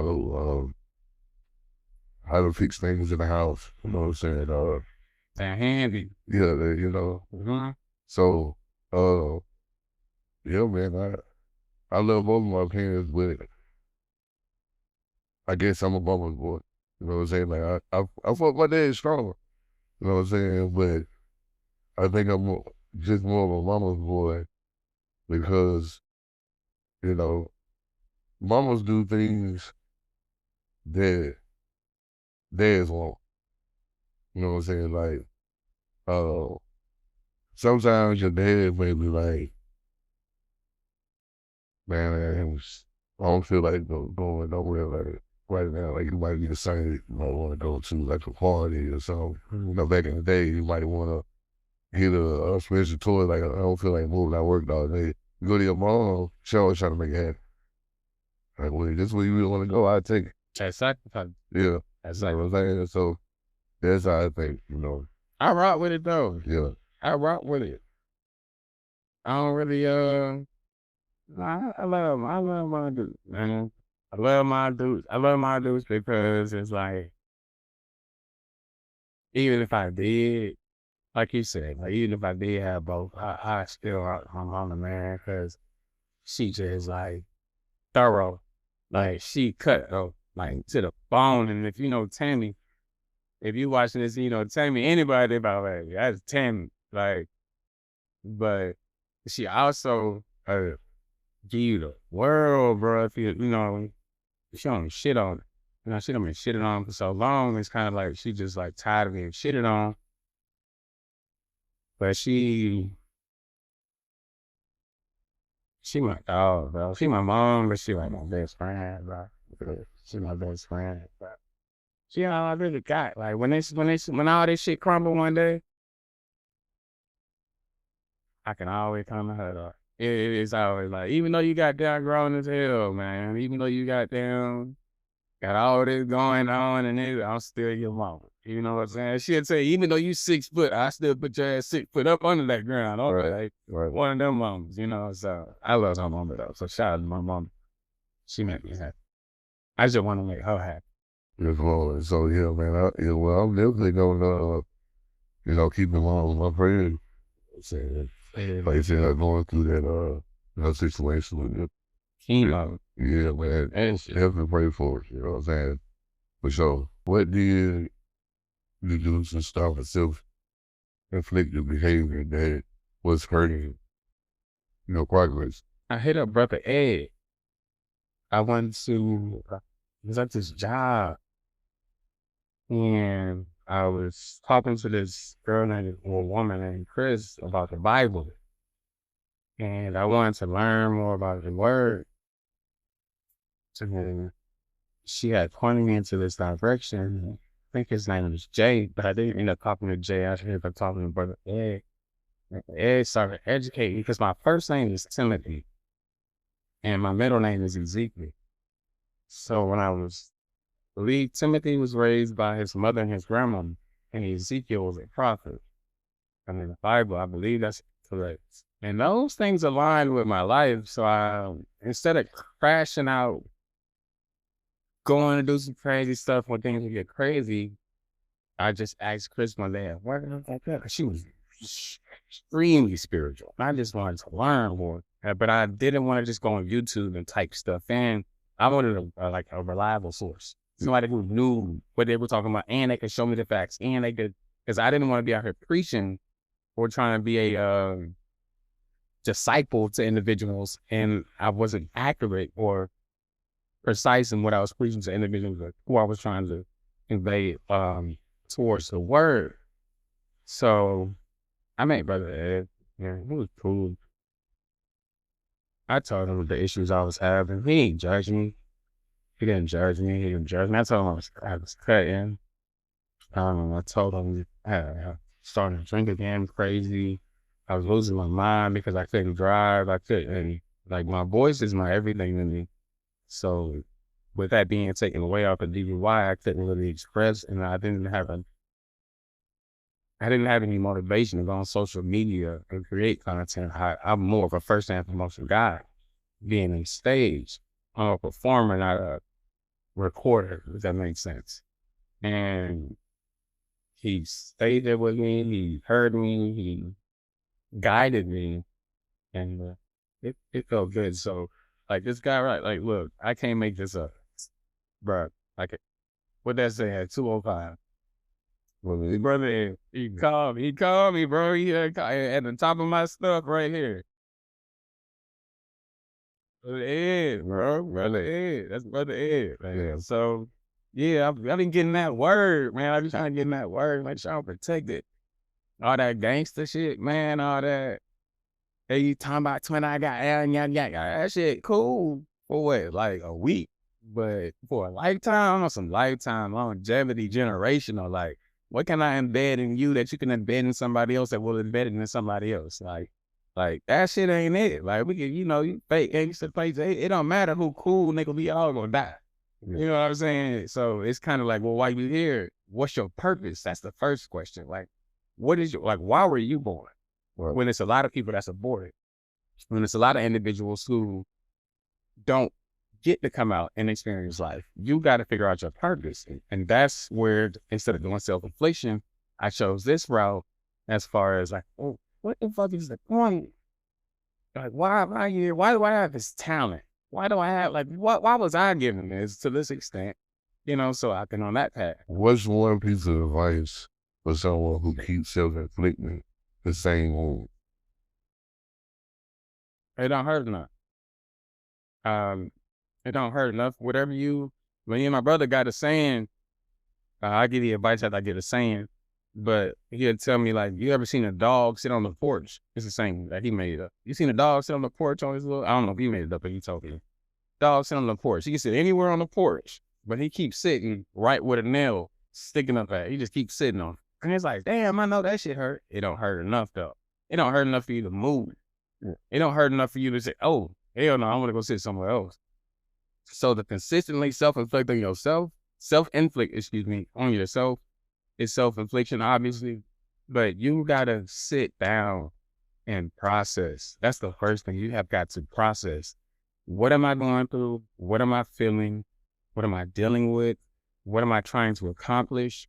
A: how to fix things in the house. You know what I'm saying?
B: They're handy.
A: Yeah,
B: Mm-hmm.
A: So, yeah, man, I love both of my parents, but I guess I'm a mama's boy. You know what I'm saying? Like I fuck my dad strong. You know what I'm saying? But I think just more of a mama's boy because you know mamas do things that dads won't. You know what I'm saying? Like sometimes your dad may be like, man, I don't feel like going nowhere like right now. Like you might be decided you might want to go to like a party or something. Back in the day, you might want to get a special toy. Like I don't feel like moving. I worked all day. You go to your mom, she always trying to make it happen. Like, well, this is where you really want to go. I take it.
B: That's sacrifice.
A: Yeah,
B: That's
A: you know
B: like,
A: what I'm saying. So that's how I think.
B: I rock with it though.
A: Yeah.
B: I rock with it. I don't really I love my dudes, man. I love my dudes. I love my dudes because it's like, even if I did, like you said, like even if I did have both, I still rock my mama, man, because she just like thorough. Like she cut though, like to the bone. And if you know Tammy, if you watching this, you know Tammy, anybody about like that's Tammy. Like, but she also give you the world, bro. If you know, she don't shit on it. You know, she done been shitted on for so long. It's kind of like she just like tired of being shitted on. But she my dog, bro. She my mom, but she like my best friend, bro. She my best friend, bro. She all I really got. Like when all this shit crumble one day, I can always come to her. Though. It's always like, even though you got down grown as hell, man. Even though you got all this going on and I'm still your mama. You know what I'm saying? She'll tell you, even though you 6 foot, I still put your ass 6 foot up under that ground. All right. Like, one of them mamas, you know. So I love my mama though. So shout out to my mama. She made me happy. I just want to make her happy.
A: Yes, Lord. So yeah, man. Well, I'm definitely gonna keep in mind with my friend. Saying, like you said, going through that situation with it.
B: Chemo.
A: Yeah, man.
B: And shit.
A: Definitely pray for it. You know what I'm saying? For sure. What did you do to stop a self-inflicted behavior that was hurting, progress?
B: I hit up Brother Ed. I was at this job and I was talking to this woman named Chris about the Bible. and I wanted to learn more about the word. So then she had pointed me into this direction. I think his name was Jay, but I didn't end up talking to Jay. I ended up talking to Brother Ed. And Ed started educating me because my first name is Timothy and my middle name is Ezekiel. So when I believe Timothy was raised by his mother and his grandmother, and Ezekiel was a prophet. And in the Bible, I believe that's correct. And those things align with my life. So instead of crashing out, going to do some crazy stuff when things would get crazy, I just asked Chris one day, where did I get that? She was extremely spiritual. I just wanted to learn more, but I didn't want to just go on YouTube and type stuff in. I wanted like a reliable source, somebody who knew what they were talking about, and they could show me the facts, and they could, because I didn't want to be out here preaching or trying to be a disciple to individuals, and I wasn't accurate or precise in what I was preaching to individuals who I was trying to convey towards the word. So I met Brother Ed. Yeah, he was cool. I told him the issues I was having. He ain't judge me. He didn't judge me. He didn't judge me. I told him I was cutting. I told him I started to drink again, crazy. I was losing my mind because I couldn't drive. I couldn't, like, my voice is my everything to me. So with that being taken away off of DUI, I couldn't really express, and I didn't have any motivation to go on social media and create content. I'm more of a first-hand promotion guy, being on stage. I'm a performer, not a recorder, if that makes sense. And he stayed there with me. He heard me. He guided me, and it felt good. So, like, this guy, right? Like, look, I can't make this up, bro. Like, what that say at 2:05? Well, his brother, he called me, bro. He had at the top of my stuff right here. Brother Ed, bro. Brother Ed. That's Brother Ed. Man. So, yeah, I've been getting that word, man. I've been trying to get that word, like, trying to protect it. All that gangster shit, man, all that. Hey, you talking about 20, I got that shit cool for what, like a week? But for a lifetime, on some lifetime longevity, generational, like, what can I embed in you that you can embed in somebody else that will embed it in somebody else? Like that shit ain't it. Like, we can, you fake gangster plays. It don't matter who cool, nigga, we all gonna die. Yeah. You know what I'm saying? So it's kind of like, well, why you here? What's your purpose? That's the first question. Like, what is why were you born? Right. When it's a lot of people that's aborted, when it's a lot of individuals who don't get to come out and experience life, you got to figure out your purpose. And that's where, instead of doing self-infliction, I chose this route as far as like, oh, what the fuck is the point? Like, why am I here? Why do I have this talent? Why do I have, like, why was I given this to this extent? So I've been on that path.
A: What's one piece of advice for someone who keeps self-inflicting the same wound?
B: It don't hurt enough. It don't hurt enough. Whatever me and my brother got a saying, I give you advice after I get a saying, but he'll tell me, like, you ever seen a dog sit on the porch? It's the same that he made up. You seen a dog sit on the porch on his I don't know if he made it up, but he told me. Dog sit on the porch. He can sit anywhere on the porch, but he keeps sitting right with a nail sticking up at it. He just keeps sitting on it. And it's like, damn, I know that shit hurt. It don't hurt enough, though. It don't hurt enough for you to move. It don't hurt enough for you to say, oh, hell no, I want to go sit somewhere else. So the consistently self-inflict on yourself, on yourself is self-infliction, obviously, but you got to sit down and process. That's the first thing you have got to process. What am I going through? What am I feeling? What am I dealing with? What am I trying to accomplish?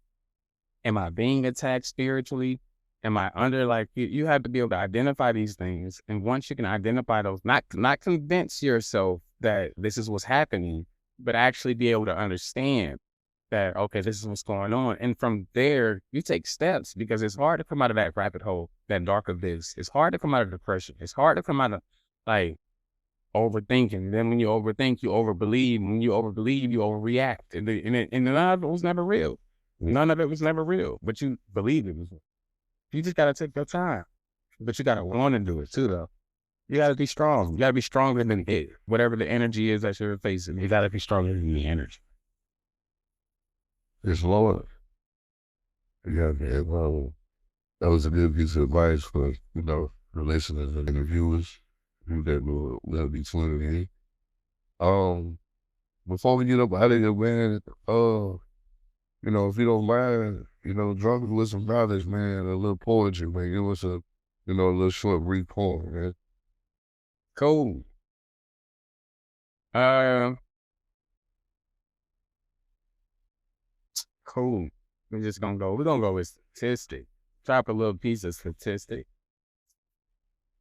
B: Am I being attacked spiritually? Am I under, like, you have to be able to identify these things. And once you can identify those, not convince yourself that this is what's happening, but actually be able to understand that, okay, this is what's going on. And from there, you take steps, because it's hard to come out of that rabbit hole, that dark abyss. It's hard to come out of depression. It's hard to come out of, like, overthinking. Then when you overthink, you overbelieve. When you overbelieve, you overreact. And none of it was never real. None of it was never real, but you believe it was real. You just got to take your time, but you got to want to do it too, though. You gotta be strong. You gotta be stronger than it. Whatever the energy is that you're facing, you gotta be stronger than the energy.
A: It's lower. Yeah, man. Well, that was a good piece of advice for, the listeners and the viewers who that will be tuning in. Before we get up out of here, man, if you don't mind, drop us with some knowledge, man, a little poetry, man. Give us a little short brief poem, man.
B: Cool. Cool. We're gonna go with statistic. Drop a little piece of statistic.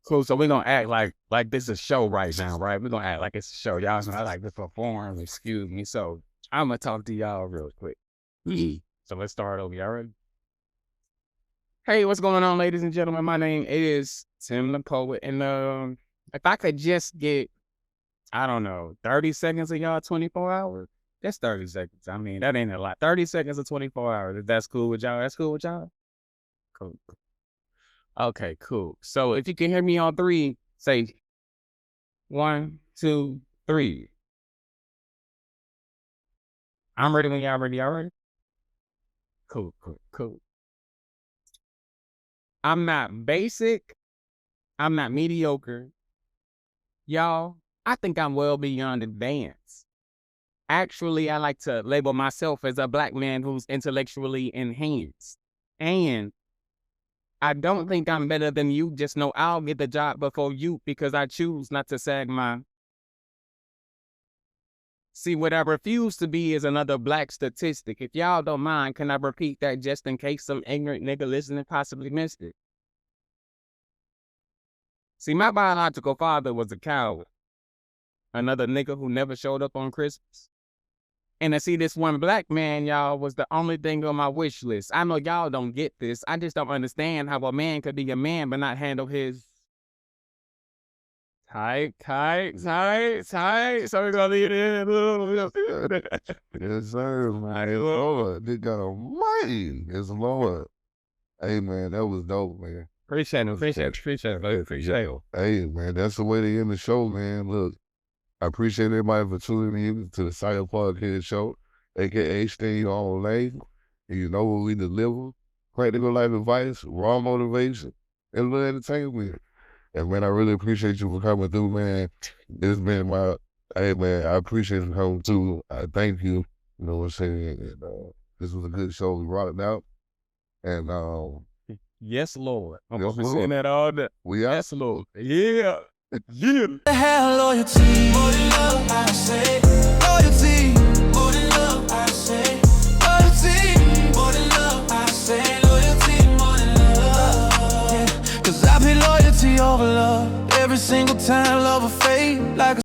B: Cool. So we're gonna act like this is a show right now, right? We're gonna act like it's a show. Y'all know I like to perform, excuse me. So I'm gonna talk to y'all real quick. So let's start over. Y'all ready? Hey, what's going on, ladies and gentlemen? My name is Tim the Poet. And if I could just get, I don't know, 30 seconds of y'all 24 hours. That's 30 seconds. I mean, that ain't a lot. 30 seconds of 24 hours. If that's cool with y'all, that's cool with y'all? Cool. Okay, cool. So if you can hear me on 3, say 1, 2, 3. I'm ready when y'all ready. Y'all ready? Cool. I'm not basic. I'm not mediocre. Y'all, I think I'm well beyond advanced. Actually, I like to label myself as a Black man who's intellectually enhanced. And I don't think I'm better than you. Just know I'll get the job before you because I choose not to sag my... See, what I refuse to be is another Black statistic. If y'all don't mind, can I repeat that just in case some ignorant nigga listening possibly missed it? See, my biological father was a coward. Another nigga who never showed up on Christmas. And to see this one Black man, y'all, was the only thing on my wish list. I know y'all don't get this. I just don't understand how a man could be a man but not handle his... Tight. So we're gonna leave it.
A: Yes, sir, my Lord. They got a mind. It's Lord. Hey, man, that was dope, man.
B: Appreciate it.
A: Hey, man, that's the way to end the show, man. Look, I appreciate everybody for tuning in to the Silent Podcast Show, a.k.a. Stay on Lane. And you know what we deliver. Practical life advice, raw motivation, and little entertainment. And, man, I really appreciate you for coming through, man. This been hey, man, I appreciate you coming through. I thank you. You know what I'm saying? And, this was a good show. We brought it out. And,
B: yes, Lord. I'm
A: yes, Lord.
B: saying that all day.
A: We out.
B: Yes, Lord. Yeah.
C: The hell loyalty, more than love, I say. Loyalty, more than love, I say. Loyalty, more than love, I say. Loyalty, more than love. Yeah, 'cause I pay loyalty over love. Every single time love will fade like a